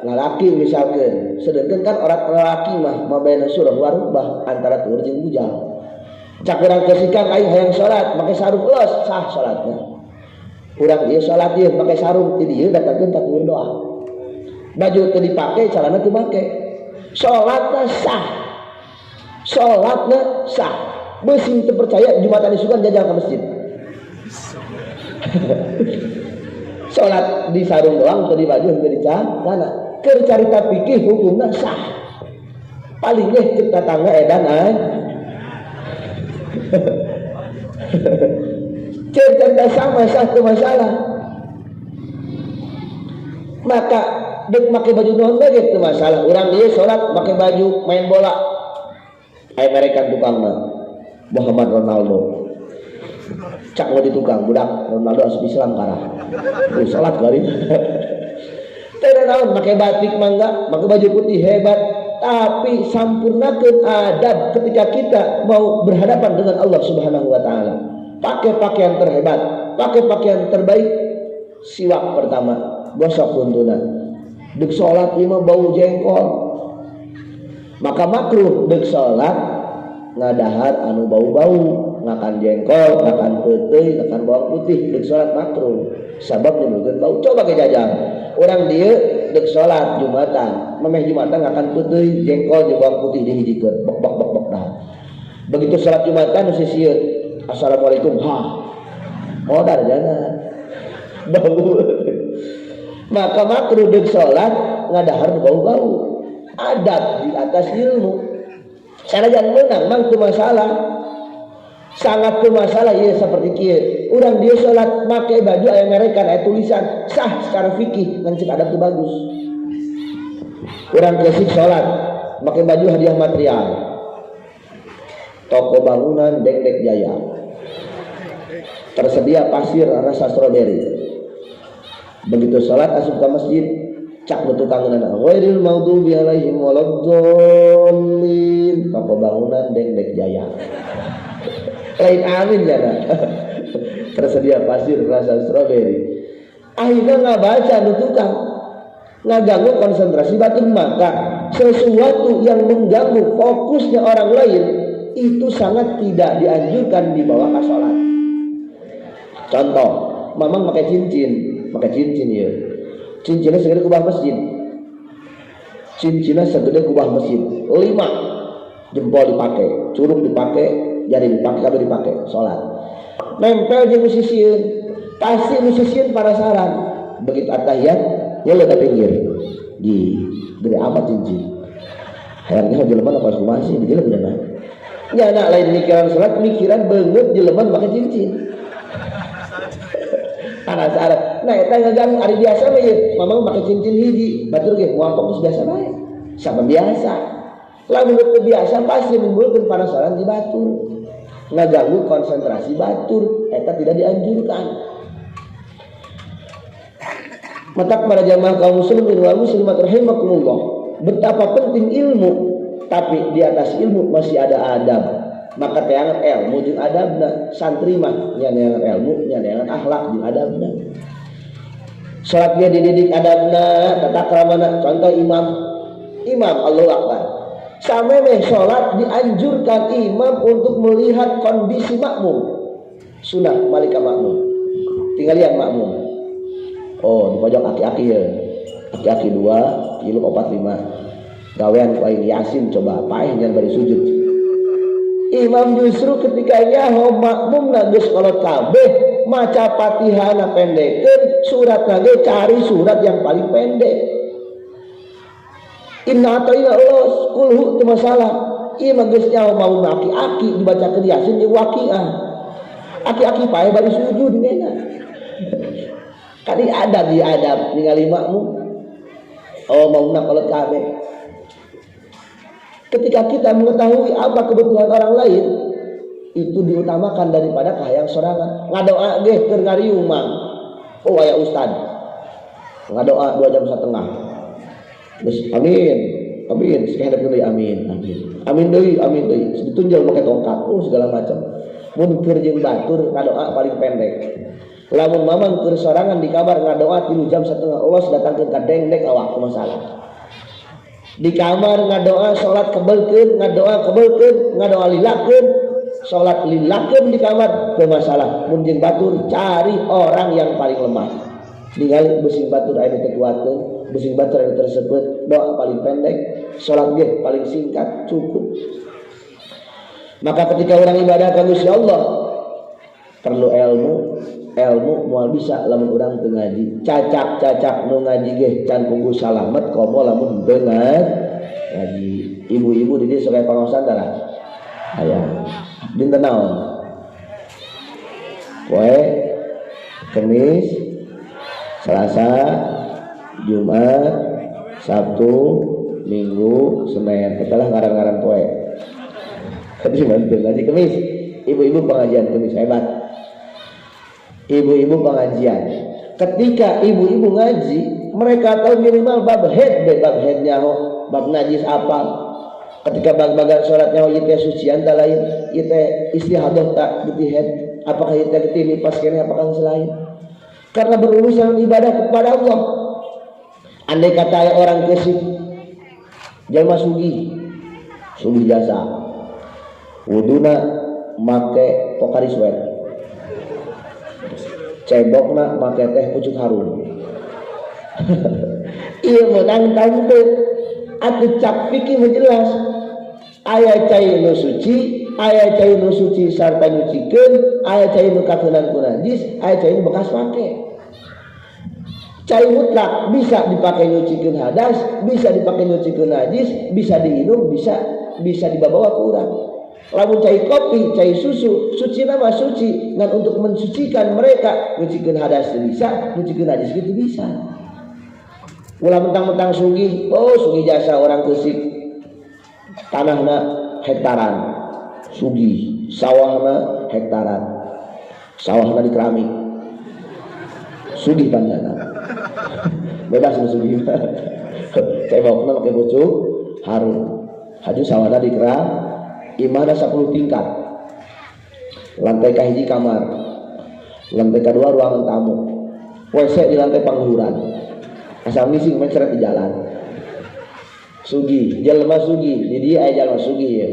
[SPEAKER 3] ngalaki misalkan, sedangkan kan orang lelaki mah mabaina surah warubah antara tur jeung bujang. Cak urang kesikan aing hayang salat make sarung los sah salatna. Urang ieu salat ieu make sarung ti dieu datangkeun ka tur doa. Baju teu dipake, calana teu make. Salatna sah. Salatna sah. Beusi teu percaya Jumatan isukan jajal ka masjid. Salat di sarung doang teu di baju teu di celana. Keur carita fikih hukumna sah. Paling ge cek tatangga edan cerita sama satu masalah. Maka dek make baju non bae teu masalah. Urang ieu salat make baju main bola. Aya mereka tukangna Muhammad Ronaldo. Cak lo di tukang budak Ronaldo asup Islam karah. Tuh salat kali. Teu naon make batik mangga, make baju putih hebat, tapi sampurnakeun adab ketika kita mau berhadapan dengan Allah Subhanahu wa taala. Pakai pakaian terhebat, pakai pakaian terbaik. Siwak pertama, gosok kuntuna. Dek salat lima bau jengkol. Maka makruh dek salat ngadahar anu bau-bau, ngakan jengkol, ngakan peuteuy, ngakan bawang putih, dek salat makruh. Sabab nimbulkeun bau. Coba ke jajal. Urang dieu dek salat Jumatan, memeh Jumatan ngakan peuteuy, jengkol jeung bawang putih dihijikeun. Bok dah. Begitu salat Jumatan nu sisieun, assalamualaikum, modar jangan bau. Maka makruh dek salat ngadahar bau-bau. Adab di atas ilmu. Sanajan meunang mang teu masalah. Sangat teu masalah ieu saperti kieu. Urang dia salat make baju aya merekan aya tulisan sah secara fikih ngan cek adab teu bagus. Urang kesik salat make baju hadiah material. Toko bangunan Dek Jaya. Tersedia pasir rasa stroberi. Begitu salat asup ka masjid, cak nu tukangeunana ghairil maghdubi alaihim waladdallin. Toko bangunan Dek Jaya. Lain amin jana. Tersedia pasir rasa stroberi. Akhirnya ngabaca nu tukang, ngaganggu konsentrasi batin. Maka sesuatu yang mengganggu fokusnya orang lain itu sangat tidak dianjurkan dibawa ke sholat. Contoh, mamang pakai cincin ya. Cincinnya segede kubah masjid. Cincinnya segede kubah masjid. 5 jempol dipakai, curug dipakai, jari dipakai, kabeh dipakai, sholat. Nempel jeung musisieun, pasti musisieun para saran. Begitu atahiyat, ya lo pinggir. Di gede amat cincin. Hayangnya jelema apa masih di jelema bener. Ya anak lain mikiran sholat, mikiran beungeut jelema pakai cincin. Penasaran. Nah, eta ngaganggu ari biasa mah ieu, mamang pakai cincin hiji, batur ge moal fokus biasa bae. Sama biasa. Lamun teu biasa pasti menimbulkeun penasaran di batur. Ngaganggu konsentrasi batur, eta tidak dianjurkan. Mata para jamaah kaum muslimin wal muslimat rahimakumullah, betapa penting ilmu, tapi di atas ilmu masih ada adab. Maka teangan ilmu jeung adabna. Santri mah nya neangan ilmu, nya neangan akhlak jeung adabna. Salat dia dididik adabna, tata kramana. Contoh imam Allahu Akbar. Samemeh salat dianjurkan imam untuk melihat kondisi makmum. Sunah malika makmum. Tinggal lihat makmum. Oh, di pojok aki-aki ya. Aki-aki 2, kilo 45. Gawean ku aing Yasin coba paeh jangan bari sujud. Imam justru ketika nyaho makmum geus kolot kabeh maca Fatihahna pendekeun, surat lagi cari surat yang paling pendek. Inna atayna Allah kulhu teu masalah. Ieu mah geus nyaho mau aki-aki dibacakeun Yasin jeung waqiah. Aki-aki pae bari sujud ngena. Kali adab di adab ningali makmum. Oh mau kolot kabeh. Ketika kita mengetahui apa kebutuhan orang lain, itu diutamakan daripada kahayang sorangan. Ngadoa ge keur ngariung mang. Oh aya ustad. Ngadoa 2 jam setengah. Terus amin. Amin. Sekadap deui amin. Amin. Amin deui, amin deui. Ditunjal pakai tongkat. Oh segala macam. Mun keur jeung batur ngadoa paling pendek. Lamun mamang keur sorangan di kamar ngadoa 3 jam setengah, Allah datangkeun ka dengdek awak masalah. Di kamar ngadoa salat kebelkeun, ngadoa lilakeun, salat lilakeun di kamar teu masalah. Mun jeung batur cari orang yang paling lemah. Ningali besing batur aya teu kuatkeun, besing batur aya tersebut, doa paling pendek, salat ge paling singkat cukup. Maka ketika orang ibadah ka Gusti Allah perlu ilmu moal bisa lamun urang teu ngaji. Cacak nu ngaji ge can kunggu salamet komo lamun teu ngaji. Ibu-ibu di dieu sok aya pangaosan tara? Aya. Dinten naon? Poe Kamis, Selasa, Jumat, Sabtu, Minggu, Senin. Itulah ngaran-ngaran poe. Tadi mantul ngaji Kamis. Ibu-ibu pengajian Kamis hebat. Ibu-ibu pengajian. Ketika ibu-ibu ngaji, mereka tahu minimal bab headnya bab najis apa. Ketika bab-bagan sholatnya ieu teh sucian tah lain, ieu teh istihadah tak beuti head. Apakah ieu teh getih pas kene apakah selain? Karena berurusan ibadah kepada Allah. Andai kata aya orang kesik jalma sugih jasa. Wuduna make Pocari Sweat. Cebokna make teh pucuk harum. Ieu meunang tante atuh cap fikih jelas. Aya cai nu suci, aya cai nu suci sarta nyucikeun, aya cai nu kakeunaan ku najis, aya cai nu bekas pake. Cai mutlak bisa dipakai nyucikeun hadas, bisa dipakai nyucikeun najis, bisa diinum, bisa dibawa ke urang. Lamun cai kopi, cai susu, suci nama suci, dan untuk mensucikan mereka, nyucikeun hadas bisa, nyucikeun najis gitu bisa. Ulah mentang-mentang sugih, sugih jasa orang geusik, tanahna hektaran, sugih, sawahna hektaran, sawahna di keramik, sugih panjana, bebas sugih. Cebokna pakai pucuk harum, haju sawahna di keramik. Imana 10 tingkat. Lantai kahiji kamar, lantai kedua ruangan tamu, WC di lantai pangluhuran. Asal ngising mencret di jalan. Sugih, jalma sugih, di dia aya jalma sugih ya.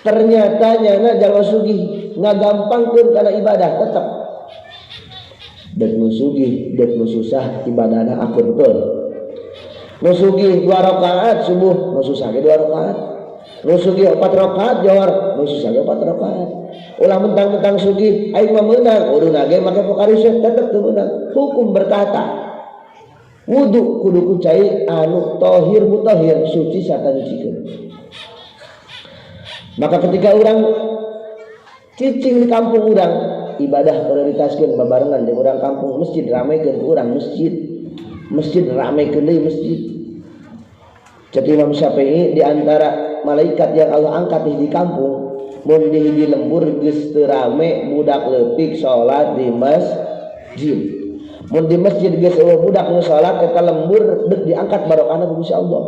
[SPEAKER 3] Ternyata nyana jalma sugih ngagampangkeun kana ibadah tetep. Dek nu sugih, dek nu susah ibadahna akur betul. Nu sugih 2 rakaat subuh, nu susah ge 2 rakaat. Nu sugih 4 rakaat johor, nu susah ge 4 rakaat. Ulah mentang-mentang sugih aing mah meunang, uruna ge make Pocari Sweat tetep teu meunang. Hukum berkata, wudu kudu ku cai anu tahir mutahhir, suci sarta nyucikeun. Maka ketika urang cicing di kampung urang, ibadah prioritaskeun babarengan jeung urang kampung, masjid ramekeun ku urang masjid ramekeun deui masjid. Cek Imam Syafi'i di antara malaikat yang Allah angkat di kampung, mun di hiji lembur geus teu rame budak leutik salat di masjid. Mun di masjid geus eueuh budak nu salat eta lembur deuk diangkat barokahna ku Gusti Allah.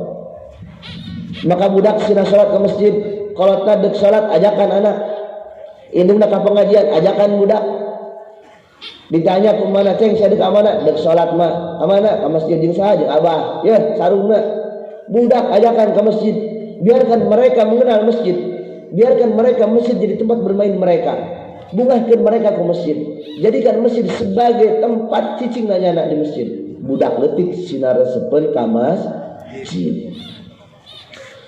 [SPEAKER 3] Maka budak sina salat ke masjid, kolotna deuk salat ajakan anak. Indungna ka pengajian ajakan budak. Ditanya kumaha ceng saya deuk ka mana? Deuk salat mah. Ka mana? Ka masjid jeung saha jeung abah. Ya, sarungna. Budak ajakan ke masjid, biarkan mereka mengenal masjid, biarkan mereka masjid jadi tempat bermain mereka, bungahkan mereka ke masjid, jadikan masjid sebagai tempat cicing nanya di masjid. Budak letik sinar sepen ka masjid.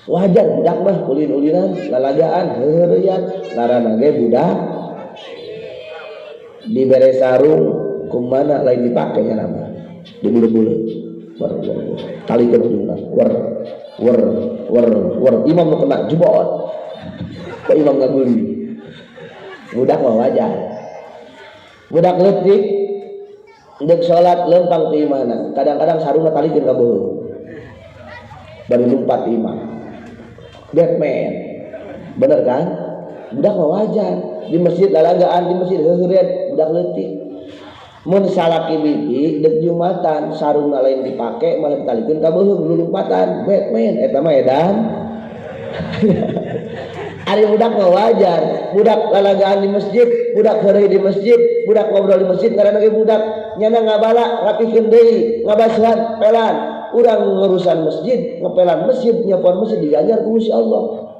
[SPEAKER 3] Wajar budak mah ulin-ulinan lalagaan heureuyan ngaranna ge budak dibere sarung kumana lain dipake nya nama dibulu-bulu talikeun ujungna wer imam nu kena jebot kok imam ngaguli budak mah wajar budak leutik deuk salat leumpang ti imahna kadang-kadang sarungna talikeun ka beuheung bari lumpat imam Batman bener kan budak mah wajar di masjid lalagaan di masjid heureun budak leutik mun salaki bibi deuk jumatan sarungna lain dipake malah ditalikeun ka beuheung lulumpatan Batman eta mah edan ari budak mah wajar budak lalagaan di masjid budak heureuy di masjid budak ngobrol di masjid ngaranna ge budak nyana ngabala rapikeun deui ngabasuhan pelan urang ngurusan masjid ngepelan masjid nyapuan masjid diganjar ku Gusti Allah.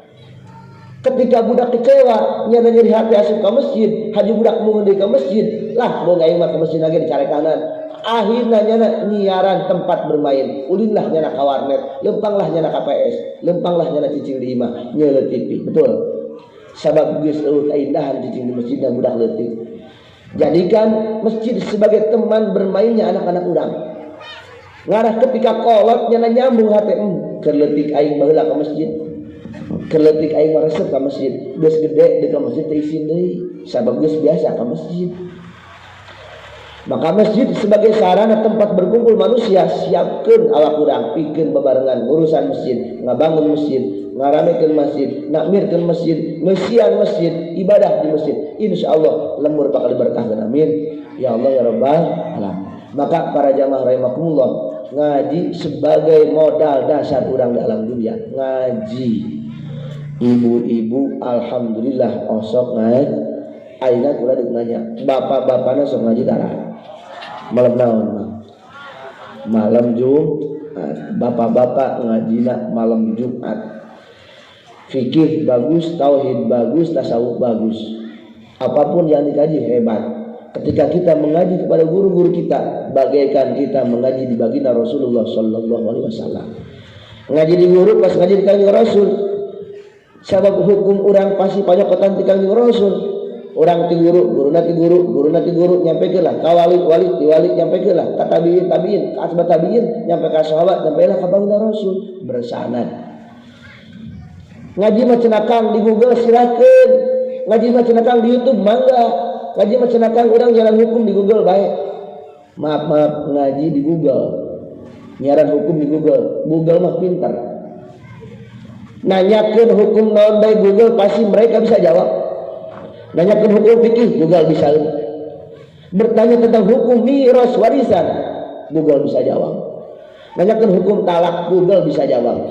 [SPEAKER 3] Ketika budak kecewa nyana nyeri hati asup ka masjid haji budak mungun deui ka masjid lah boga aing mah ka masjid lagi dicari kanan akhirna nyana nyiaran tempat bermain ulinlah nyana ka warnet lempanglah nyana ka PS lempanglah nyana cicing di imah nyeuleuh TV betul sabab geus eueuh kaindahan cicing di masjid dan budak leutik jadikan masjid sebagai teman bermainnya anak-anak urang ngarah ketika kolot nyana nyambung hate keur leutik aing baheula ka masjid keur leutik aing resep ka masjid geus gede deuk ka masjid teu isin deui sabab geus biasa ka masjid. Maka masjid sebagai sarana tempat berkumpul manusia siapkeun awak urang pikeun bebarengan urusan masjid ngabangun masjid ngaramekeun masjid nakmirkeun masjid ngeusian masjid ibadah di masjid insyaallah lemur bakal diberkahkeun amin ya Allah ya rabbal alamin. Maka para jamaah rahimakumullah ngaji sebagai modal dasar urang di alam dunia ngaji ibu-ibu alhamdulillah osok ngaji ayeuna kula deuk nanya bapak-bapana sok ngaji tara malam naon malam Jumat bapak-bapak ngajina malam Jumat fikih bagus tauhid bagus tasawuf bagus apapun yang dikaji hebat ketika kita mengaji kepada guru-guru kita bagaikan kita mengaji di baginda Rasulullah sallallahu alaihi wasallam ngaji di guru pas ngaji di kanjeng Rasul sabab hukum urang pasti panyokotan ti kanjeng Rasul orang ti guru nyampekeun lah ka wali nyampekeun lah ka tabiin ka asbat tabiin nyampe ka sahabat nyampe lah ka baginda Rasul bersanad. Ngaji mah cenah Kang di Google silakeun, ngaji mah cenah Kang di YouTube mangga, ngaji mah cenah Kang urang jalan hukum di Google bae. Maaf ngaji di Google. Nyaran hukum di Google mah pintar. Nanyakeun hukum naon bae Google pasti mereka bisa jawab. Nanyakan hukum fikih, Google bisa. Bertanya tentang hukum miras warisan, Google bisa jawab. Nanyakan hukum talak, Google bisa jawab.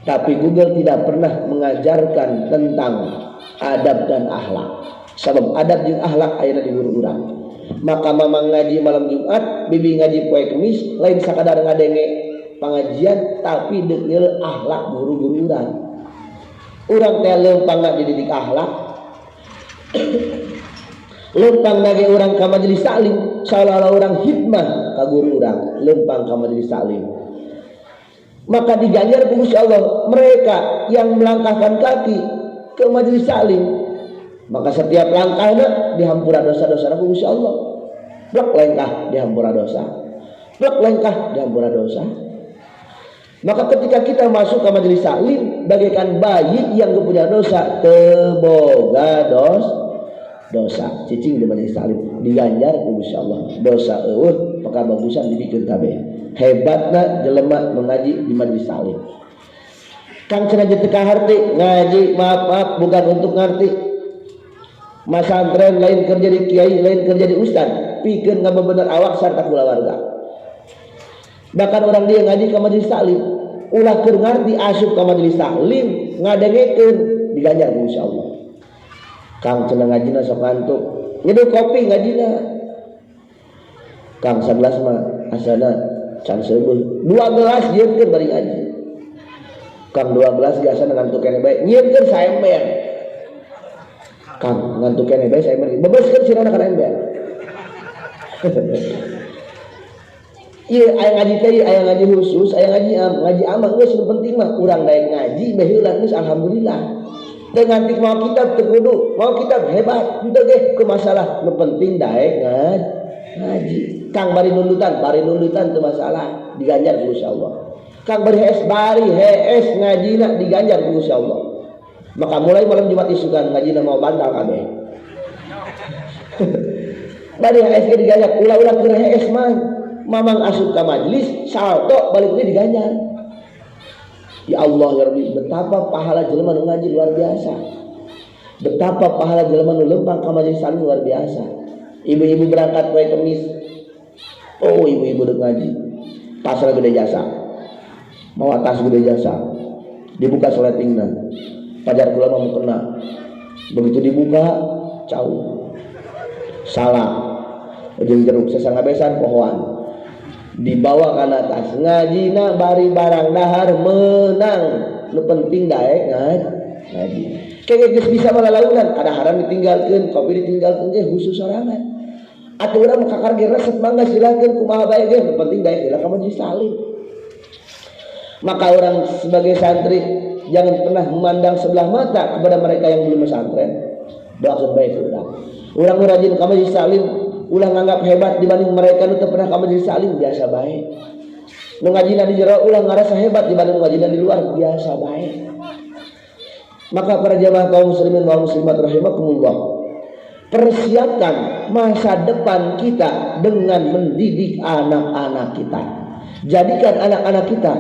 [SPEAKER 3] Tapi Google tidak pernah mengajarkan tentang adab dan akhlak. Sebab adab dan akhlak ayeuna di guru urang. Maka mamang ngaji malam Jumat, bibi ngaji poe Kemis, lain sakadar ngadenge pengajian tapi deuk nyeuleuh akhlak guru-guru urang. Urang teh leumpang dididik akhlak. Lempang nage orang ka majelis taklim seolah-olah orang hikmah ka guru urang lempang ka majelis taklim maka diganjar ku Gusti Allah mereka yang melangkahkan kaki ke majelis taklim maka setiap langkahna dihampura dosa-dosa ku Gusti Allah blok lengkah dihampura dosa blok lengkah dihampura dosa. Maka ketika kita masuk ke majelis taklim bagaikan bayi yang punya dosa teboga dosa cicing di majelis taklim diganjar ku Gusti Allah dosa eueuh maka bagusan dibikeun kabeh hebatna jelema mengaji di majelis taklim. Kang cenah teu kaharti ngaji maaf bukan untuk ngarti masantren lain kerja di kiai lain kerja di ustad pikeun ngabebener awak sarta kulawarga. Bahkan orang dia ngaji ke majelis taklim ulah keur ngarti asup ka majelis taklim ngadengekeun diganjar ku Gusti Allah. Kang cenah ngajina sok ngantuk nyeduh kopi ngajina Kang sagelas mah asana can seubeul 2 gelas nyieunkeun bari ngaji Kang 2 gelas ge asana ngantuk keneh bae nyieunkeun saember Kang ngantuk keneh bae saember bebeuskeun sirana kana ember Iya, aya ngaji teh, aya ngaji khusus, aya ngaji amal geus penting mah urang daek ngaji baheula geus alhamdulillah. Teu nganti mau kitab teu kudu, mau kitab hebat, henteu ge ke masalah nu penting daek ngaji. Kang bari nundutan teu masalah, diganjar ku Gusti Allah. Kang bari hees ngajina diganjar ku Gusti Allah. Maka mulai malam Jumat isukan ngajina mau bantal kabeh. Bari hees ge diganjar, ulah-ulah keur hees mah. Mamang asup ka majlis, salto balik deui diganjar. Ya Allah ya Rabbi, betapa pahala jelema nu ngaji luar biasa. Betapa pahala jelema nu lempang ka majelis taklim luar biasa. Ibu-ibu berangkat poe Kemis. Oh, ibu-ibu deuk ngaji. Tasna gede jasa. Mau atas gede jasa. Dibuka sletingna. Pajar kula mah mukena. Begitu dibuka, cau. Salah. Jeung jeruk sasangabesan pohoan. Dibawa ke atas ngajina bari barang dahar menang nu penting daek ngaji kayak geus bisa malalaunan kadaharan ditinggalkeun kopi ditinggalkeun ge khusus sorangan atuh urang kakar ge resep mangga silakeun kumaha bae ge nu penting daek heula ka majelis taklim. Maka orang sebagai santri jangan pernah memandang sebelah mata kepada mereka yang belum pesantren. Doakeun bae urang rajin ka majelis taklim ulah nganggap hebat dibanding mereka nu teu pernah ka majelis taklim biasa bae. Nu ngajina di jero ulah ngarasa hebat dibanding ngajina di luar biasa bae. Maka para jamaah kaum muslimin wal muslimat rahimakumullah, persiapkan masa depan kita dengan mendidik anak-anak kita. Jadikan anak-anak kita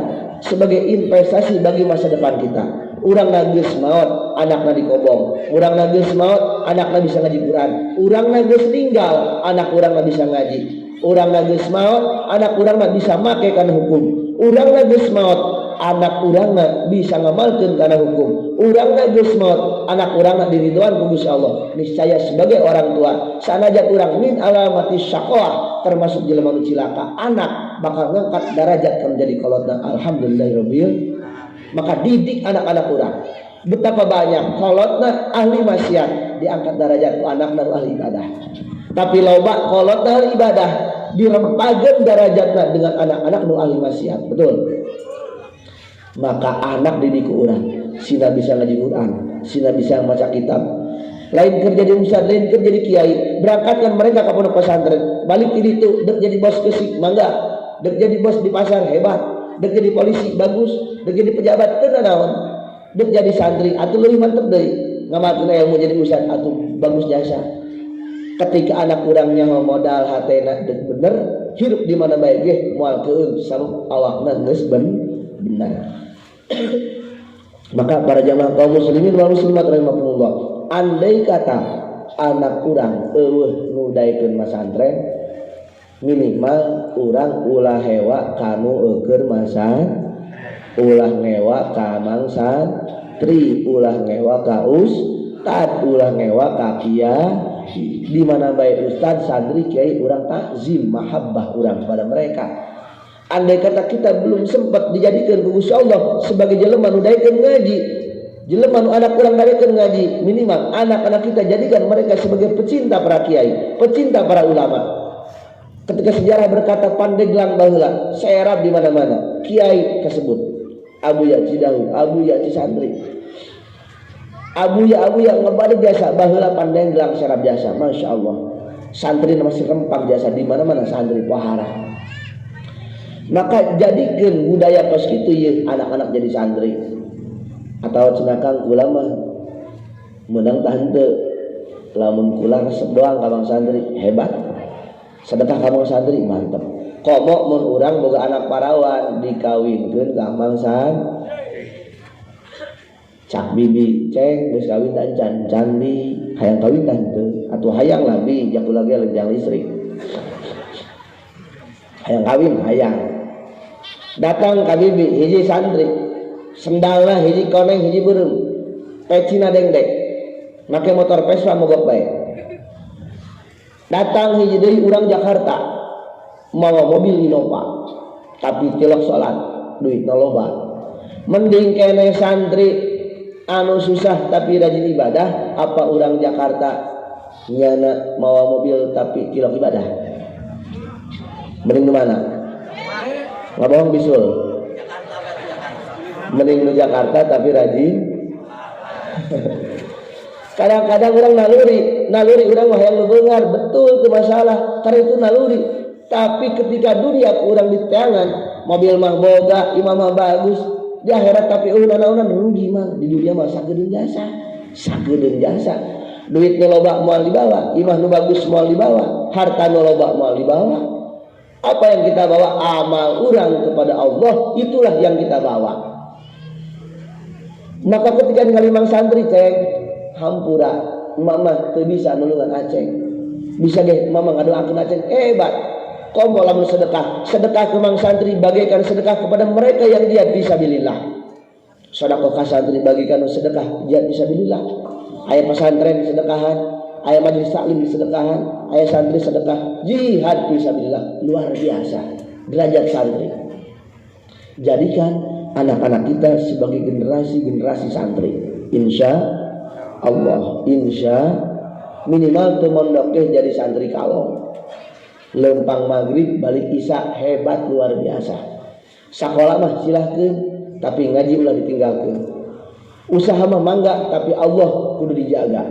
[SPEAKER 3] sebagai investasi bagi masa depan kita. Urang geus maot anakna dikobong, urang geus maot anakna bisa ngaji Quran, urang geus ninggal anak urang bisa ngaji, urang geus maot anak urang bisa make kana hukum, urang geus maot anak urang bisa ngamalkeun kana hukum, urang geus maot anak urang diridhoan ku Gusti Allah. Niscaya sebagai orang tua sanajan urang min alamati syaqawah termasuk jelema nu cilaka, anak bakal ngangkat derajat menjadi kolotna. Alhamdulillahirabbil. Maka didik anak-anak urang. Betapa banyak kolotna ahli maksiat diangkat derajat ku anakna ahli ibadah. Tapi loba kolotna ahli ibadah dirempageun derajatna dengan anak-anak nu ahli maksiat. Betul. Maka anak didik ku urang, sina bisa ngaji Quran, sina bisa maca kitab. Lain kerja di ustad, lain kerja di kiai, berangkatkan mereka ke pondok pesantren. Balik di itu, dek jadi bos kesik, mangga. Dek jadi bos di pasar, hebat. Dek jadi polisi, bagus. Dek jadi pejabat, teu naon. Dek jadi santri, atuh leuwih mantep deui. Ngamalkeun ilmu jadi ustad, atuh bagus jasa. Ketika anak urangnya modal hatena dek bener, hirup di mana bae ge moal keun sabab awakna geus bener. Maka para jamaah kaum muslimin wal muslimat rahimakumullah, andai kata anak urang eueuh nu daekeun masantren, minimal urang ulah hewa kanu eukeun masan, ulah ngewa ka mangsan-tri, ulah ngewa ka ustad, ulah ngewa ka kiai. Di mana bae ustad, santri, kiai urang takzim mahabbah urang kepada mereka. Andai kata kita belum sempat dijadikan ku Gusti Allah sebagai jelema nu daekeun ngaji, jelema nu anak urang daekeun ngaji, minimal anak-anak kita jadikan mereka sebagai pecinta para kiai, pecinta para ulama. Ketika sejarah berkata Pandeglang baheula, serap di mana-mana, kiai tersebut, Abu Ya Cidahu, Abu Ya Cisantri, Abu Ya ngebade jasa baheula Pandeglang serap jasa, masya Allah. Santri masih rempang jasa di mana-mana santri pahara. Maka jadikan budaya kos kitu ye anak-anak jadi santri. Atau cenah ulama menang tah henteu. Lamun kula resep doang ka santri hebat. Sedekah ka santri mantep. Komo mun urang boga anak parawan dikawinkeun ka mangsan. Cak bibi ceng geus kawin dan candi hayang kawin dan teu atuh hayang labi jaku lagi lejang listrik. Hayang kawin hayang. Datang ka bibi hiji santri, sendalna hiji koneng hiji beureum, pecina dengdek, make motor Vespa mogok bae. Datang hiji deui urang Jakarta, mawa mobil Innova, tapi tilok salat, duitna loba. Mending kene santri anu susah tapi rajin ibadah, apa urang Jakarta nyana mawa mobil tapi tilok ibadah? Mending mana? ngomong bisul mending di Jakarta tapi rajin. Kadang-kadang orang naluri orang mah yang beungar, betul itu masalah karena itu naluri. Tapi ketika dunia orang di tangan, mobil mah boga, imam mah bagus, di akhirat tapi naon-naonan rugi mah. Di dunia mah sagedeun jasa. Duit nu loba moal dibawa, imah nu bagus moal dibawa, harta nu loba moal dibawa. Apa yang kita bawa? Amal orang kepada Allah, itulah yang kita bawa. Maka ketika ningali mang santri cek hampura, mama teu bisa nulungan aceng. Bisa ge mama ngadoakeun aceng, hebat. Komo lamun sedekah ke mang santri bagaikan sedekah kepada mereka yang dia fisabilillah. Sedekah ka santri bagikan sedekah jihad fisabilillah. Aya pesantren sedekahan, aya majelis taklim sedekahan, aya santri sedekah jihad fisabilillah. Luar biasa derajat santri. Jadikan anak-anak kita sebagai generasi santri. Insya Allah, minimal tuh mondoknya jadi santri kalau lempang maghrib balik isya hebat luar biasa. Sekolah mah silahkan, tapi ngaji ulah ditinggalkan. Usaha mah mangga, tapi Allah kudu dijaga.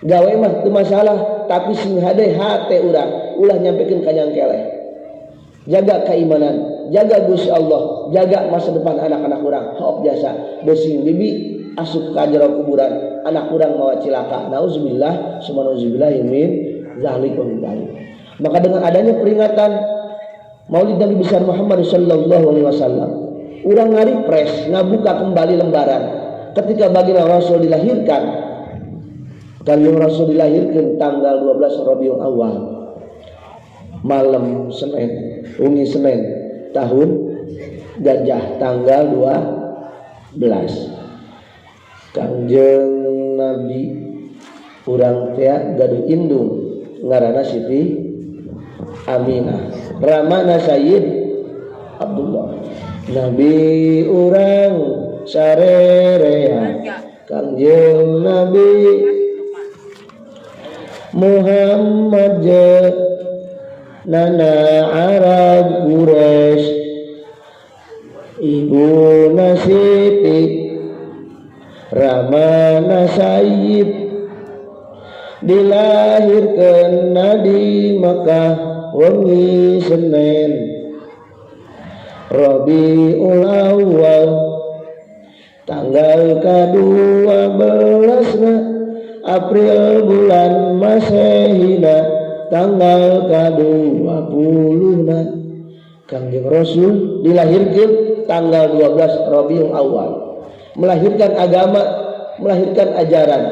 [SPEAKER 3] Gawe mah teu masalah, tapi sing hade hate urang ulah nyampekeun ka nyangkeleh. Jaga keimanan, jaga Gusti Allah, jaga masa depan anak-anak urang. Hok jasa besing bibi asup ka jero kuburan, anak urang mawa cilaka. Nauzubillah, subhanallah min zalik wa min dzalik. Maka dengan adanya peringatan Maulid Nabi besar Muhammad sallallahu alaihi wasallam, urang ngaripres ngabuka kembali lembaran ketika baginda Rasul dilahirkan. Kalau Rasul dilahirkan tanggal 12 Rabiul Awal, malam Senin, ungi Senin, tahun Gajah tanggal 12. Kangjeng Nabi urang teh gaduh indung ngaranna Siti Aminah, ramana Sayyid Abdullah. Nabi urang sarerea Kangjeng Nabi Muhammad nana Arab Quraisy, ibu Siti ramana Sayyid, dilahirkan di Makkah wengi Senin Rabiul Awal tanggal ke-12 April bulan Masehina tanggal ke-20 Kangjeng Rasul dilahirkan tanggal 12 Rabiul Awal, melahirkan agama, melahirkan ajaran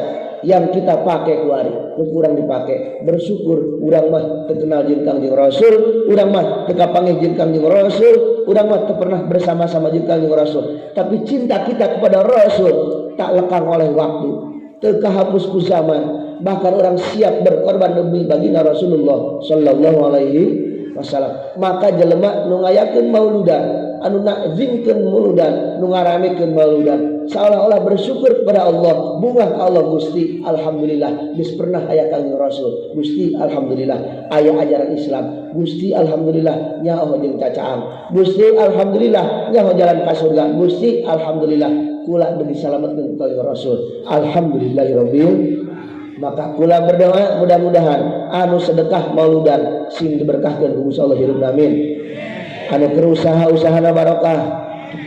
[SPEAKER 3] yang kita pakai kuari, kurang dipakai. Bersyukur urang mah terkenal jeung Kangjeng Rasul, urang mah teu kapanggih jeung Kangjeng Rasul, urang mah teu pernah bersama-sama jeung Kangjeng Rasul. Tapi cinta kita kepada Rasul tak lekang oleh waktu, teu kahapus ku zaman. Bahkan orang siap berkorban demi baginda Rasulullah sallallahu alaihi wasallam. Maka jelema nu ngayakeun mauludan, anu nakzimkeun mauludan, nu ngaramekeun mauludan, seolah-olah bersyukur kepada Allah, bunga Allah. Gusti alhamdulillah geus pernah aya Kangjeng Rasul, Gusti alhamdulillah aya ajaran Islam, Gusti alhamdulillah nyaho jeung cacaang, Gusti alhamdulillah nyaho jalan ka surga, Gusti alhamdulillah kula disalametkeun ku Kangjeng Rasul, alhamdulillahirabbil. Maka kula berdoa mudah-mudahan anu sedekah mauludan sing diberkahkeun ku Gusti Allah hirup amin. Anu keur usaha-usahana barokah,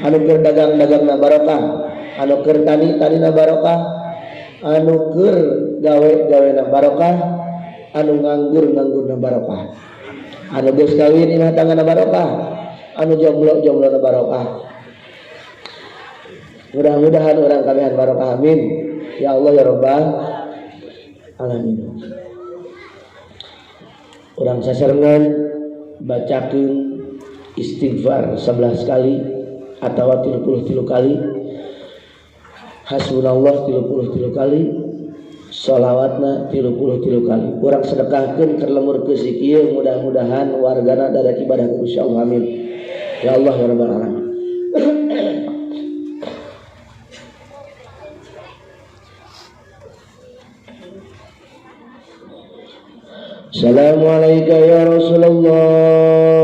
[SPEAKER 3] anu keur dagang-dagangna barokah, anu keur tani-tanina barokah, anu keur gawe-gawena barokah, anu nganggur-nganggurna barokah, anu geus kawin imah tanggana barokah, anu jomblo-jomblona barokah. Mudah-mudahan urang kabehan barokah amin. Ya Allah ya Rabbal alamin. Urang sasarengan bacakeun istighfar 11 kali atau 33 kali, hasbunallah 33 kali, sholawatna 33 kali. Urang sedekahkeun keur lemur ke sikieu, mudah-mudahan wargana dadak ibadah ku Gusti Allah amin. Ya Allah ya Rabbal alamin. Assalamualaikum ya Rasulullah.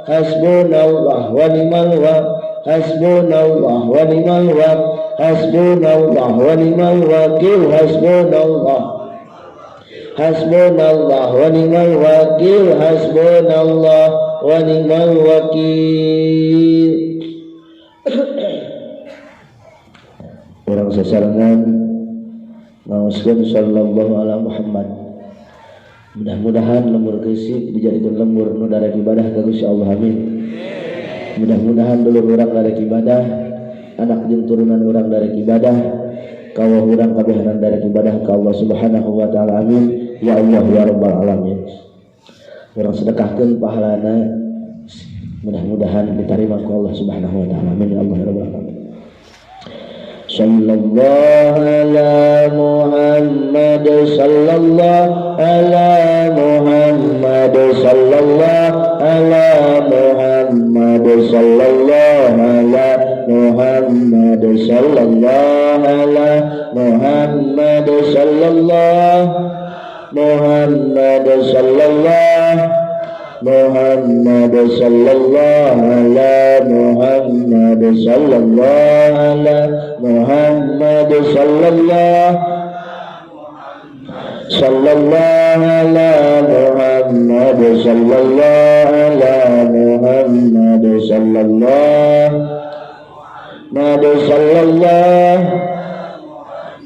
[SPEAKER 3] hasbunallah wa ni'mal wakil, hasbunallah wa ni'mal wakil, hasbunallah wa ni'mal wakil, hasbunallah, hasbunallah wa ni'mal wakil, hasbunallah wa ni'mal wakil. Orang sesarengan ngaoskeun sallallahu ala Muhammad. Mudah-mudahan lembur geusik dijadikan lembur nu darek ibadah ka Gusti Allah, amin. Mudah-mudahan dulur urang darek ibadah, anak jeung turunan urang darek ibadah, kawah urang kabehanan darek ibadah ka Allah Subhanahu wa taala, amin. Ya Allah ya rabbal alamin. Urang sedekahkeun pahalana mudah-mudahan diterima ku Allah Subhanahu wa taala, amin ya Allah ya rabbal alamin. Sallallahu ala Muhammad, sallallahu ala Muhammad, sallallahu ala Muhammad, sallallahu ala Muhammad, sallallahu ala Muhammad, sallallahu Muhammad, sallallahu Muhammad, sallallahu ala Muhammad, sallallahu ala Muhammad, sallallahu ala Muhammad, sallallahu ala Muhammad, sallallahu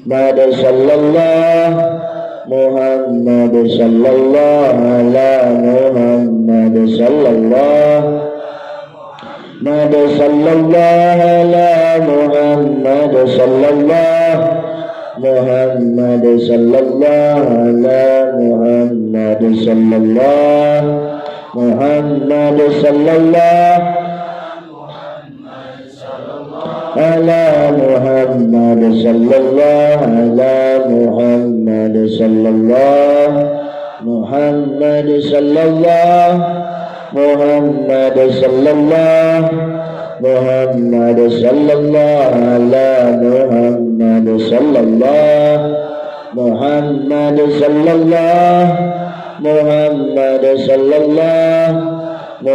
[SPEAKER 3] Muhammad, sallallahu ala Muhammad, sallallahu ala Muhammad, sallallahu Muhammad, sallallahu ala Muhammad, sallallahu Muhammad, sallallahu ala Muhammad, sallallahu ala Muhammad, sallallahu Muhammad, sallallahu Muhammad, sallallahu Muhammad, sallallahu ala Muhammad, sallallahu Muhammad, sallallahu Muhammad, sallallahu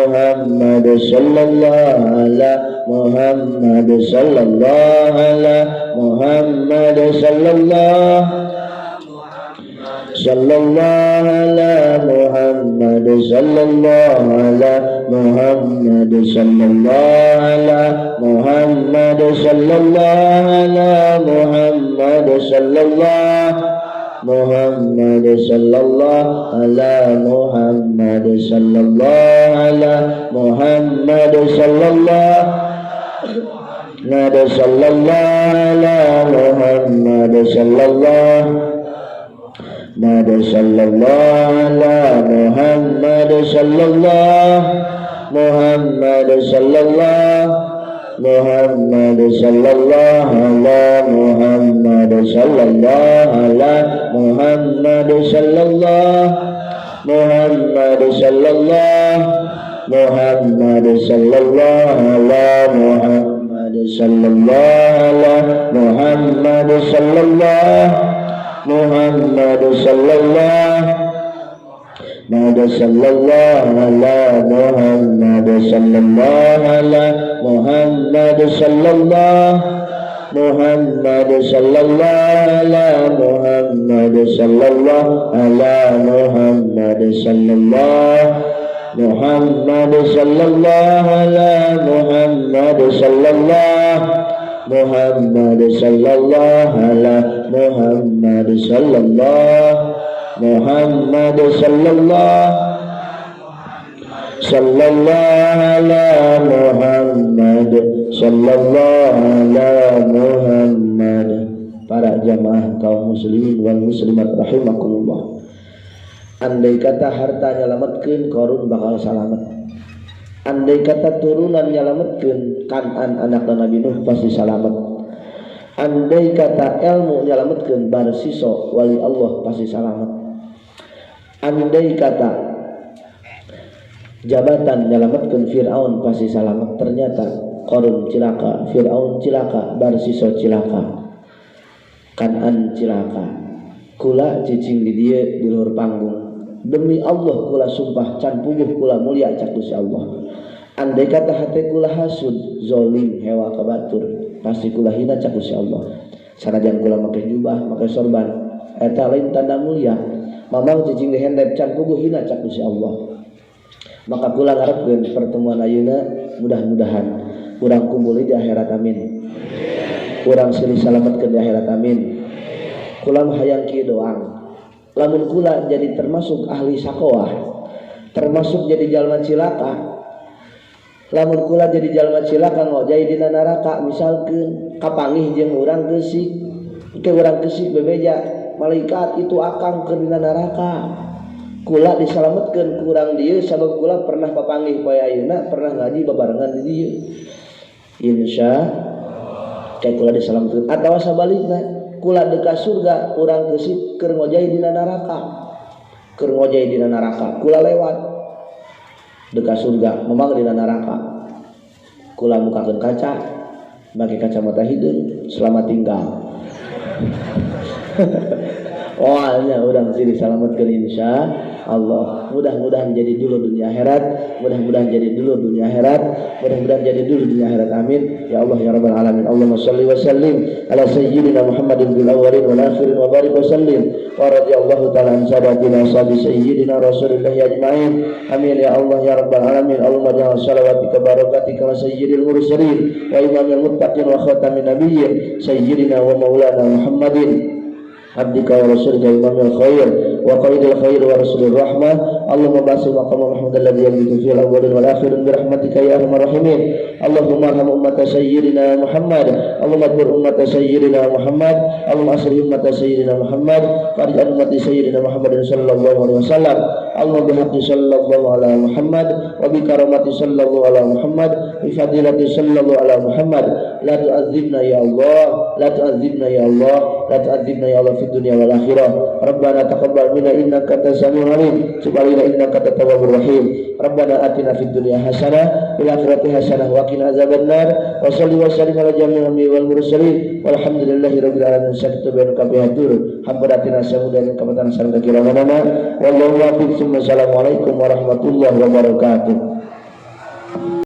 [SPEAKER 3] Muhammad, sallallahu ala Muhammad, sallallahu ala Muhammad, sallallahu ala Muhammad, sallallahu ala Muhammad, sallallahu ala Muhammad, sallallahu ala Muhammad, sallallahu Muhammad, sallallahu ala Muhammad, sallallahu ala Muhammad, sallallahu ala Muhammad, sallallahu ala Muhammad, sallallahu Muhammad, sallallahu Muhammad, sallallahu ala Muhammad, sallallahu ala Muhammad, sallallahu Muhammad, sallallahu Muhammad, sallallahu ala Muhammad, sallallahu ala Muhammad, sallallahu Muhammad, sallallahu sallallahu ala Muhammad, sallallahu ala Muhammad, sallallahu Muhammad, sallallahu ala Muhammad, sallallahu ala Muhammad, sallallahu Muhammad, sallallahu ala Muhammad, sallallahu Muhammad, sallallahu ala Muhammad, sallallahu Muhammad, sallallahu ala Muhammad, sallallahu ala Muhammad. Para jamaah kaum muslimin wal muslimat rahimakumullah. Andai kata harta nyalametkeun, korun bakal salamet. Andai kata turunan nyalametkeun, Kanan anak Nabi Nuh pasti salamet. Andai kata ilmu nyalametkeun, Barsiso wali Allah pasti salamet. Andai kata jabatan nyalametkeun, Fir'aun pasti salamet. Ternyata Qarun cilaka, Fir'aun cilaka, Barsiso cilaka, Kanan cilaka. Kula cicing di dieu di luar panggung. Demi Allah kula sumpah can puguh kula mulia cak Gusti Allah. andai kata hate kula hasud zolim hewa ka batur pasti kula hina cak Gusti Allah. Sanajan kula make jubah make sorban eta lain tanda mulia mamang cicing dihendep can puguh hina cak Gusti Allah. Maka kula ngarepkeun pertemuan ayeuna mudah-mudahan urang kumpul di akhirat amin. Urang silih salametkeun di akhirat amin. Kula hayang kieu doang. Lamun kula jadi termasuk ahli sakoah, termasuk jadi jalma cilaka. Lamun kula jadi jalma cilaka ngojay dina neraka misalkeun kapanggih jeung urang geusik, ke urang geusik bebeja malaikat itu akang keur dina neraka. Kula disalametkeun ku urang dieu sabab kula pernah papanggih poe ayeuna pernah ngaji babarengan di dieu. Insya kayak kula disalametkeun atawa sabalikna kula deuk ka surga urang geusik keur ngojay dina neraka. Keur ngojay dina neraka kula lewat deuk ka surga memang dina neraka. Kula bukakeun kaca make kacamata hideung selamat tinggal. Wahnya urang sih disalametkeun insya Allah. Mudah-mudahan jadi dulu dunia akhirat, mudah-mudahan jadi dulu dunia akhirat, mudah-mudahan jadi dulu dunia akhirat amin ya Allah ya rabbal alamin. Allahumma shalli wa sallim ala sayyidina Muhammadin bil awwalin wal akhirin wa barik wa sallim wa radhiyallahu ta'ala an sadatina sahabi sayyidina Rasulillah ajmain amin ya Allah ya rabbal alamin. Allahumma ja'al shalawatika barakatika wa sayyidil mursalin wa imamil muttaqin wa khatamin nabiyyin sayyidina wa maulana Muhammadin abdika wa rasulika imamil khair wa qaidil khair wa rasulur rahmah. Allahumma basil maqam Muhammad alladhi yabitu fil awwalin wal akhirin bi rahmatika ya arhamar rahimin. Allahumma arham ummata sayyidina Muhammad. Allahumma adbir ummata sayyidina Muhammad. Allahumma asri ummata sayyidina Muhammad. Farij an ummati sayyidina Muhammad sallallahu alaihi wasallam. Allahumma bihaqqi sallallahu ala Muhammad wa bi karamati sallallahu ala Muhammad bi fadilati sallallahu ala Muhammad. La tu'adzibna ya Allah, la tu'adzibna ya Allah, la tu'adzibna ya Allah fid dunya wal akhirah. Rabbana taqabbal minna innaka antas samiul alim, tub alaina innaka antat tawwabur rahim. Rabbana atina fid dunya hasanah, fil akhirati hasanah wa qina azabannar. Wa shalli wa sallim ala jami'il anbiya'i wal mursalin. Walhamdulillahi rabbil alamin. Saktu bainu kabihatur. Habbaratina samudan kabatan sareng kirana. Wallahu a'lam. Assalamualaikum warahmatullahi wabarakatuh.